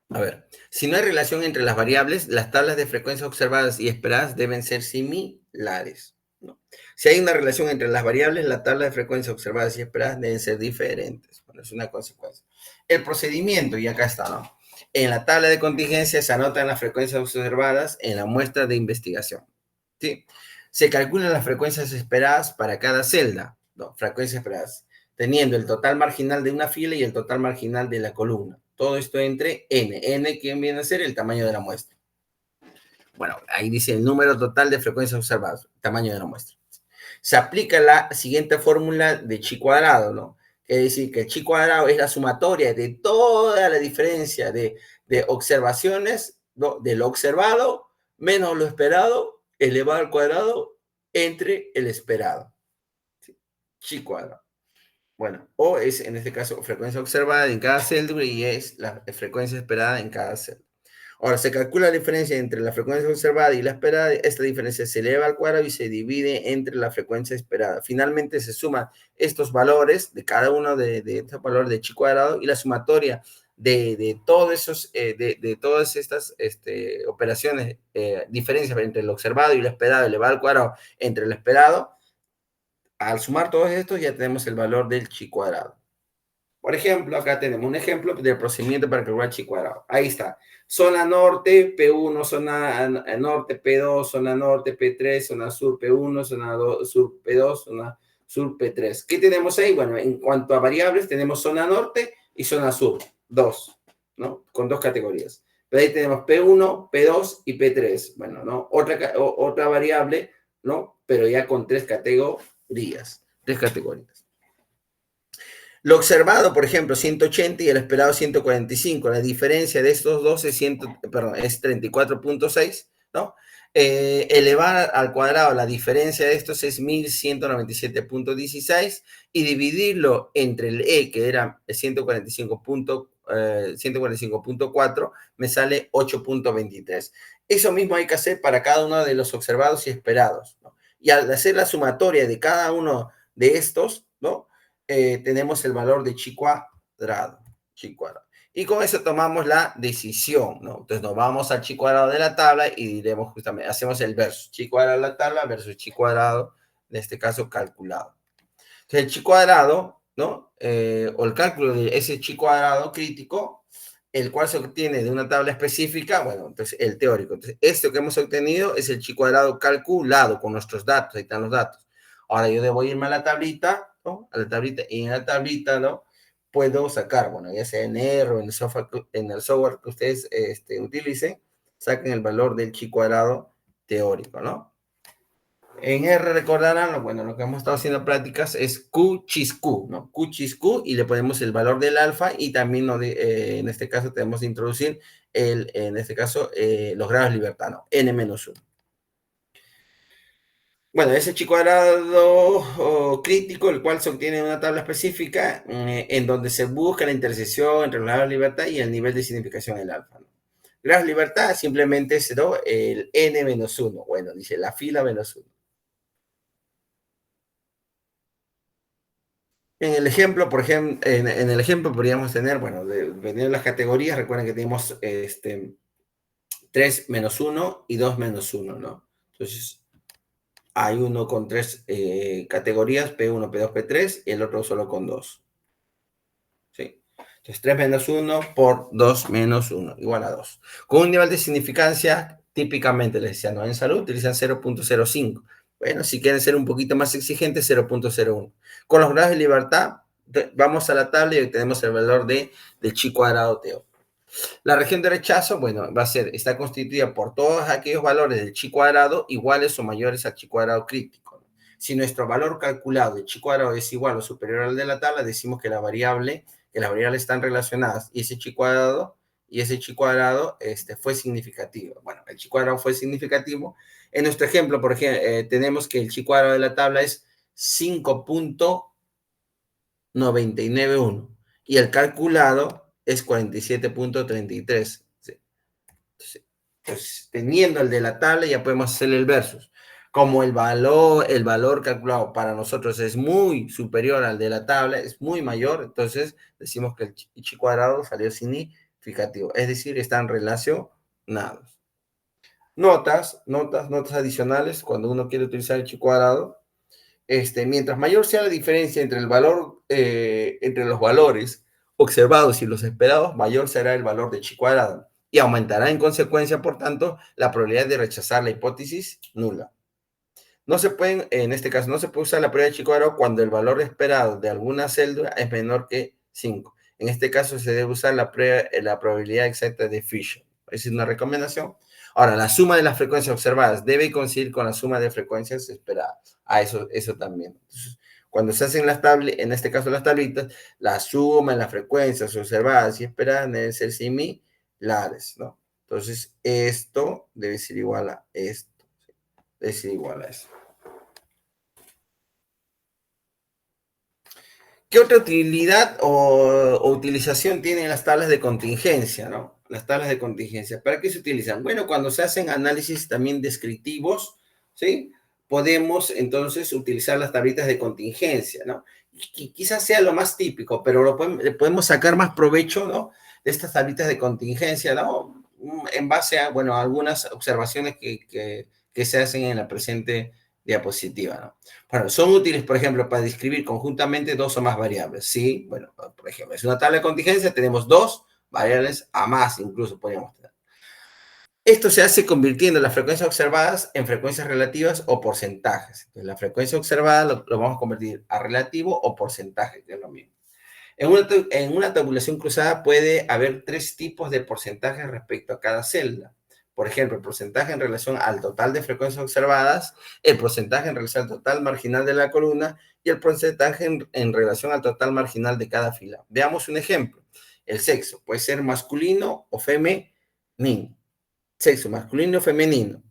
A ver, si no hay relación entre las variables, las tablas de frecuencias observadas y esperadas deben ser similares, ¿no? Si hay una relación entre las variables, las tablas de frecuencias observadas y esperadas deben ser diferentes. Bueno, es una consecuencia. El procedimiento, y acá está, ¿no? En la tabla de contingencia se anotan las frecuencias observadas en la muestra de investigación, ¿sí? Se calculan las frecuencias esperadas para cada celda, ¿no? Frecuencias esperadas, teniendo el total marginal de una fila y el total marginal de la columna. Todo esto entre n. N, ¿quién viene a ser? El tamaño de la muestra. Bueno, ahí dice el número total de frecuencias observadas, tamaño de la muestra. Se aplica la siguiente fórmula de chi cuadrado, ¿no? Es decir, que el chi cuadrado es la sumatoria de toda la diferencia de observaciones, ¿no? De lo observado menos lo esperado elevado al cuadrado entre el esperado. ¿Sí? Chi cuadrado. Bueno, O es en este caso frecuencia observada en cada celda y es la frecuencia esperada en cada celda. Ahora, se calcula la diferencia entre la frecuencia observada y la esperada. Esta diferencia se eleva al cuadrado y se divide entre la frecuencia esperada. Finalmente, se suman estos valores de cada uno de estos valores de chi cuadrado y la sumatoria de todos esos, de todas estas operaciones, diferencias entre lo observado y lo esperado elevado al cuadrado entre el esperado. Al sumar todos estos ya tenemos el valor del chi cuadrado. Por ejemplo, acá tenemos un ejemplo del procedimiento para calcular chi cuadrado. Ahí está. Zona norte, P1, zona norte, P2, zona norte, P3, zona sur, P1, zona sur, P2, zona sur, P3. ¿Qué tenemos ahí? Bueno, en cuanto a variables, tenemos zona norte y zona sur, dos, ¿no? Con dos categorías. Pero ahí tenemos P1, P2 y P3. Bueno, ¿no? Otra variable, ¿no? Pero ya con tres categorías. Tres categorías. Lo observado, por ejemplo, 180 y el esperado 145. La diferencia de estos dos es, es 34.6, ¿no? Elevar al cuadrado la diferencia de estos es 1197.16 y dividirlo entre el E, que era 145.4, me sale 8.23. Eso mismo hay que hacer para cada uno de los observados y esperados, ¿no? Y al hacer la sumatoria de cada uno de estos, ¿no? Tenemos el valor de chi cuadrado. Y con eso tomamos la decisión, ¿no? Entonces nos vamos al chi cuadrado de la tabla y diremos justamente, hacemos el versus, chi cuadrado de la tabla versus chi cuadrado, en este caso calculado. Entonces el chi cuadrado, ¿no? O el cálculo de ese chi cuadrado crítico, el cual se obtiene de una tabla específica, bueno, entonces el teórico. Entonces esto que hemos obtenido es el chi cuadrado calculado con nuestros datos, ahí están los datos. Ahora yo debo irme a la tablita, ¿no? A la tablita, y en la tablita, ¿no? Puedo sacar, bueno, ya sea en R o en el software que ustedes utilicen, saquen el valor del chi cuadrado teórico, ¿no? En R recordarán, bueno, lo que hemos estado haciendo prácticas es Q chis Q, ¿no? Q chis Q y le ponemos el valor del alfa y también en este caso tenemos que introducir en este caso los grados de libertad, ¿no? N-1. Bueno, ese chi cuadrado crítico, el cual se obtiene en una tabla específica en donde se busca la intersección entre los grados de libertad y el nivel de significación del alfa, ¿no? Grados de libertad simplemente es, ¿no? El N-1, bueno, dice la fila menos 1. En el ejemplo, por ejemplo, en el ejemplo podríamos tener, bueno, dependiendo de las categorías, recuerden que tenemos 3 menos 1 y 2 menos 1, ¿no? Entonces, hay uno con tres categorías, P1, P2, P3, y el otro solo con 2. ¿Sí? Entonces, 3 menos 1 por 2 menos 1, igual a 2. Con un nivel de significancia, típicamente les decía, ¿no? En salud utilizan 0.05. Bueno, si quieren ser un poquito más exigentes, 0.01. Con los grados de libertad, vamos a la tabla y tenemos el valor del chi cuadrado teórico. La región de rechazo, bueno, está constituida por todos aquellos valores del chi cuadrado iguales o mayores al chi cuadrado crítico. Si nuestro valor calculado de chi cuadrado es igual o superior al de la tabla, decimos que las variables están relacionadas y ese chi cuadrado fue significativo. Bueno, el chi cuadrado fue significativo. En nuestro ejemplo, por ejemplo, tenemos que el chi cuadrado de la tabla es 5.991 y el calculado es 47.33. ¿Sí? Entonces, teniendo el de la tabla, ya podemos hacer el versus. Como el valor calculado para nosotros es muy superior al de la tabla, es muy mayor, entonces decimos que el chi cuadrado salió significativo, es decir, están relacionados. Notas adicionales cuando uno quiere utilizar el chi cuadrado. Mientras mayor sea la diferencia entre el valor, entre los valores observados y los esperados, mayor será el valor de chi cuadrado y aumentará en consecuencia, por tanto, la probabilidad de rechazar la hipótesis nula. No se pueden, en este caso, no se puede usar la prueba de chi cuadrado cuando el valor esperado de alguna celda es menor que 5. En este caso se debe usar la probabilidad exacta de Fisher. Esa es una recomendación. Ahora, la suma de las frecuencias observadas debe coincidir con la suma de frecuencias esperadas. Eso también. Entonces, cuando se hacen en este caso las tablitas, la suma de las frecuencias observadas y esperadas deben ser similares, ¿no? Entonces, esto debe ser igual a esto. Debe ser igual a eso. ¿Qué otra utilidad o utilización tienen las tablas de contingencia, ¿no? Las tablas de contingencia. ¿Para qué se utilizan? Bueno, cuando se hacen análisis también descriptivos, ¿sí? Podemos entonces utilizar las tablitas de contingencia, ¿no? Y quizás sea lo más típico, pero podemos sacar más provecho, ¿no? De estas tablitas de contingencia, ¿no? En base a, bueno, algunas observaciones que se hacen en la presente diapositiva, ¿no? Bueno, son útiles, por ejemplo, para describir conjuntamente dos o más variables, ¿sí? Bueno, por ejemplo, es una tabla de contingencia, tenemos dos variables a más, incluso podríamos tener. Esto se hace convirtiendo las frecuencias observadas en frecuencias relativas o porcentajes. Entonces, la frecuencia observada lo vamos a convertir a relativo o porcentaje, que es lo mismo. En una tabulación cruzada puede haber 3 tipos de porcentajes respecto a cada celda. Por ejemplo, el porcentaje en relación al total de frecuencias observadas, el porcentaje en relación al total marginal de la columna y el porcentaje en relación al total marginal de cada fila. Veamos un ejemplo. El sexo puede ser masculino o femenino. Sexo masculino o femenino.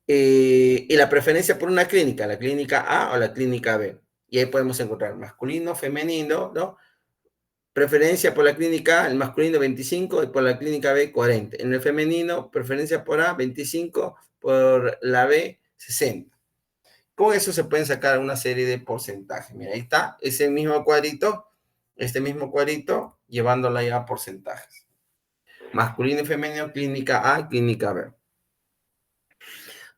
Y la preferencia por una clínica, la clínica A o la clínica B. Y ahí podemos encontrar masculino, femenino, ¿no? Preferencia por la clínica A, el masculino 25 y por la clínica B 40. En el femenino, preferencia por A 25, por la B 60. Con eso se pueden sacar una serie de porcentajes. Mira, ahí está ese mismo cuadrito, este mismo cuadrito, llevándola ya a porcentajes. Masculino y femenino, clínica A, clínica B.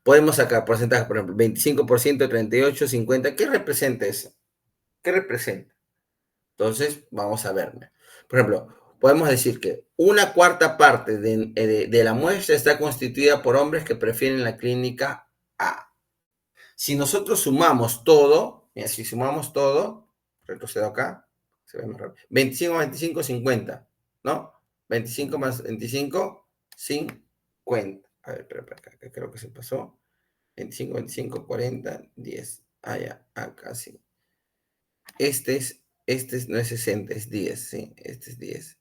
Podemos sacar porcentajes, por ejemplo, 25%, 38, 50. ¿Qué representa eso? ¿Qué representa? Entonces, vamos a ver. Por ejemplo, podemos decir que una cuarta parte de la muestra está constituida por hombres que prefieren la clínica A. Si nosotros sumamos todo, mira, si sumamos todo, retrocedo acá, se ve más rápido. 25 más 25, 50, ¿no? 25 más 25, 50. A ver, espera, acá, creo que se pasó. 25, 25, 40, 10. Ah, ya, acá sí. No es 60, es 10, sí, este es 10.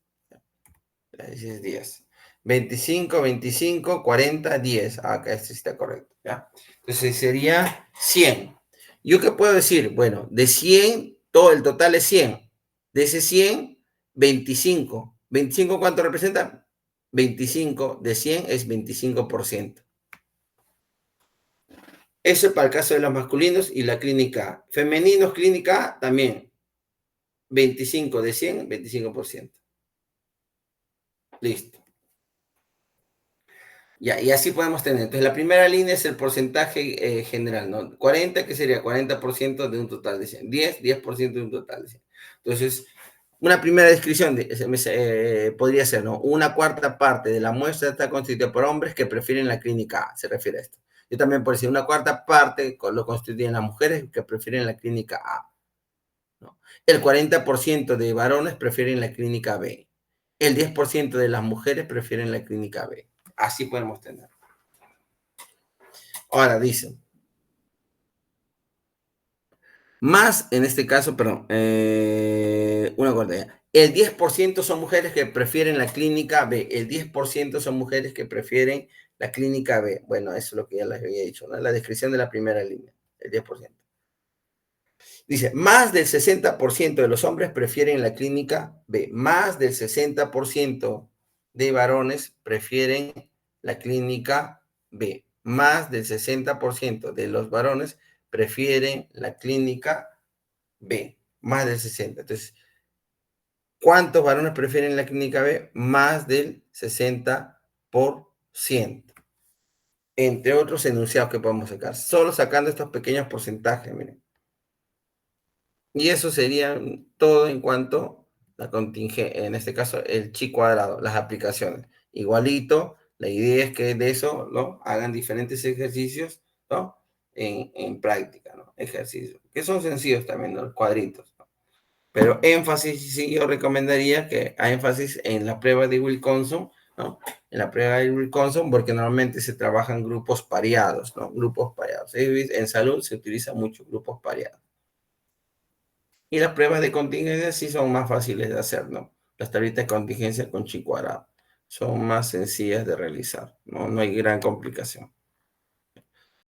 Ese es 10. 25, 25, 40, 10. Acá este está correcto, ¿ya? Entonces sería 100. ¿Yo qué puedo decir? Bueno, de 100, todo el total es 100. De ese 100, 25. ¿25 cuánto representa? 25 de 100 es 25%. Eso es para el caso de los masculinos y la clínica A. Femeninos, clínica A, también. 25 de 100, 25%. Listo. Ya, y así podemos tener. Entonces, la primera línea es el porcentaje general, ¿no? 40, que sería 40% de un total de 100. 10, 10% de un total de 100. Entonces, una primera descripción podría ser, ¿no? Una cuarta parte de la muestra está constituida por hombres que prefieren la clínica A, se refiere a esto. Yo también puedo decir, una cuarta parte lo constituyen las mujeres que prefieren la clínica A, ¿no? El 40% de varones prefieren la clínica B. El 10% de las mujeres prefieren la clínica B. Así podemos tener. Ahora dice, más en este caso, perdón, una cuarta. El 10% son mujeres que prefieren la clínica B. El 10% son mujeres que prefieren la clínica B. Bueno, eso es lo que ya les había dicho, ¿no? La descripción de la primera línea, el 10%. Dice, más del 60% de los hombres prefieren la clínica B. Más del 60% de varones prefieren la clínica B. Más del 60% de los varones prefieren la clínica B. Más del 60%. Entonces, ¿cuántos varones prefieren la clínica B? Más del 60%. Entre otros enunciados que podemos sacar. Solo sacando estos pequeños porcentajes, miren. Y eso sería todo en cuanto a la contingencia, en este caso el chi cuadrado, las aplicaciones. Igualito, la idea es que de eso, ¿no? Hagan diferentes ejercicios, ¿no? En práctica, ¿no? Ejercicios, que son sencillos también, ¿no? Los cuadritos, ¿no? Pero énfasis, sí, yo recomendaría que hay énfasis en la prueba de Wilkinson, ¿no? En la prueba de Wilkinson, porque normalmente se trabajan grupos pareados, ¿no? Grupos pareados. En salud se utiliza mucho grupos pareados. Y las pruebas de contingencia sí son más fáciles de hacer, ¿no? Las tablitas de contingencia con chi cuadrado son más sencillas de realizar, ¿no? No hay gran complicación.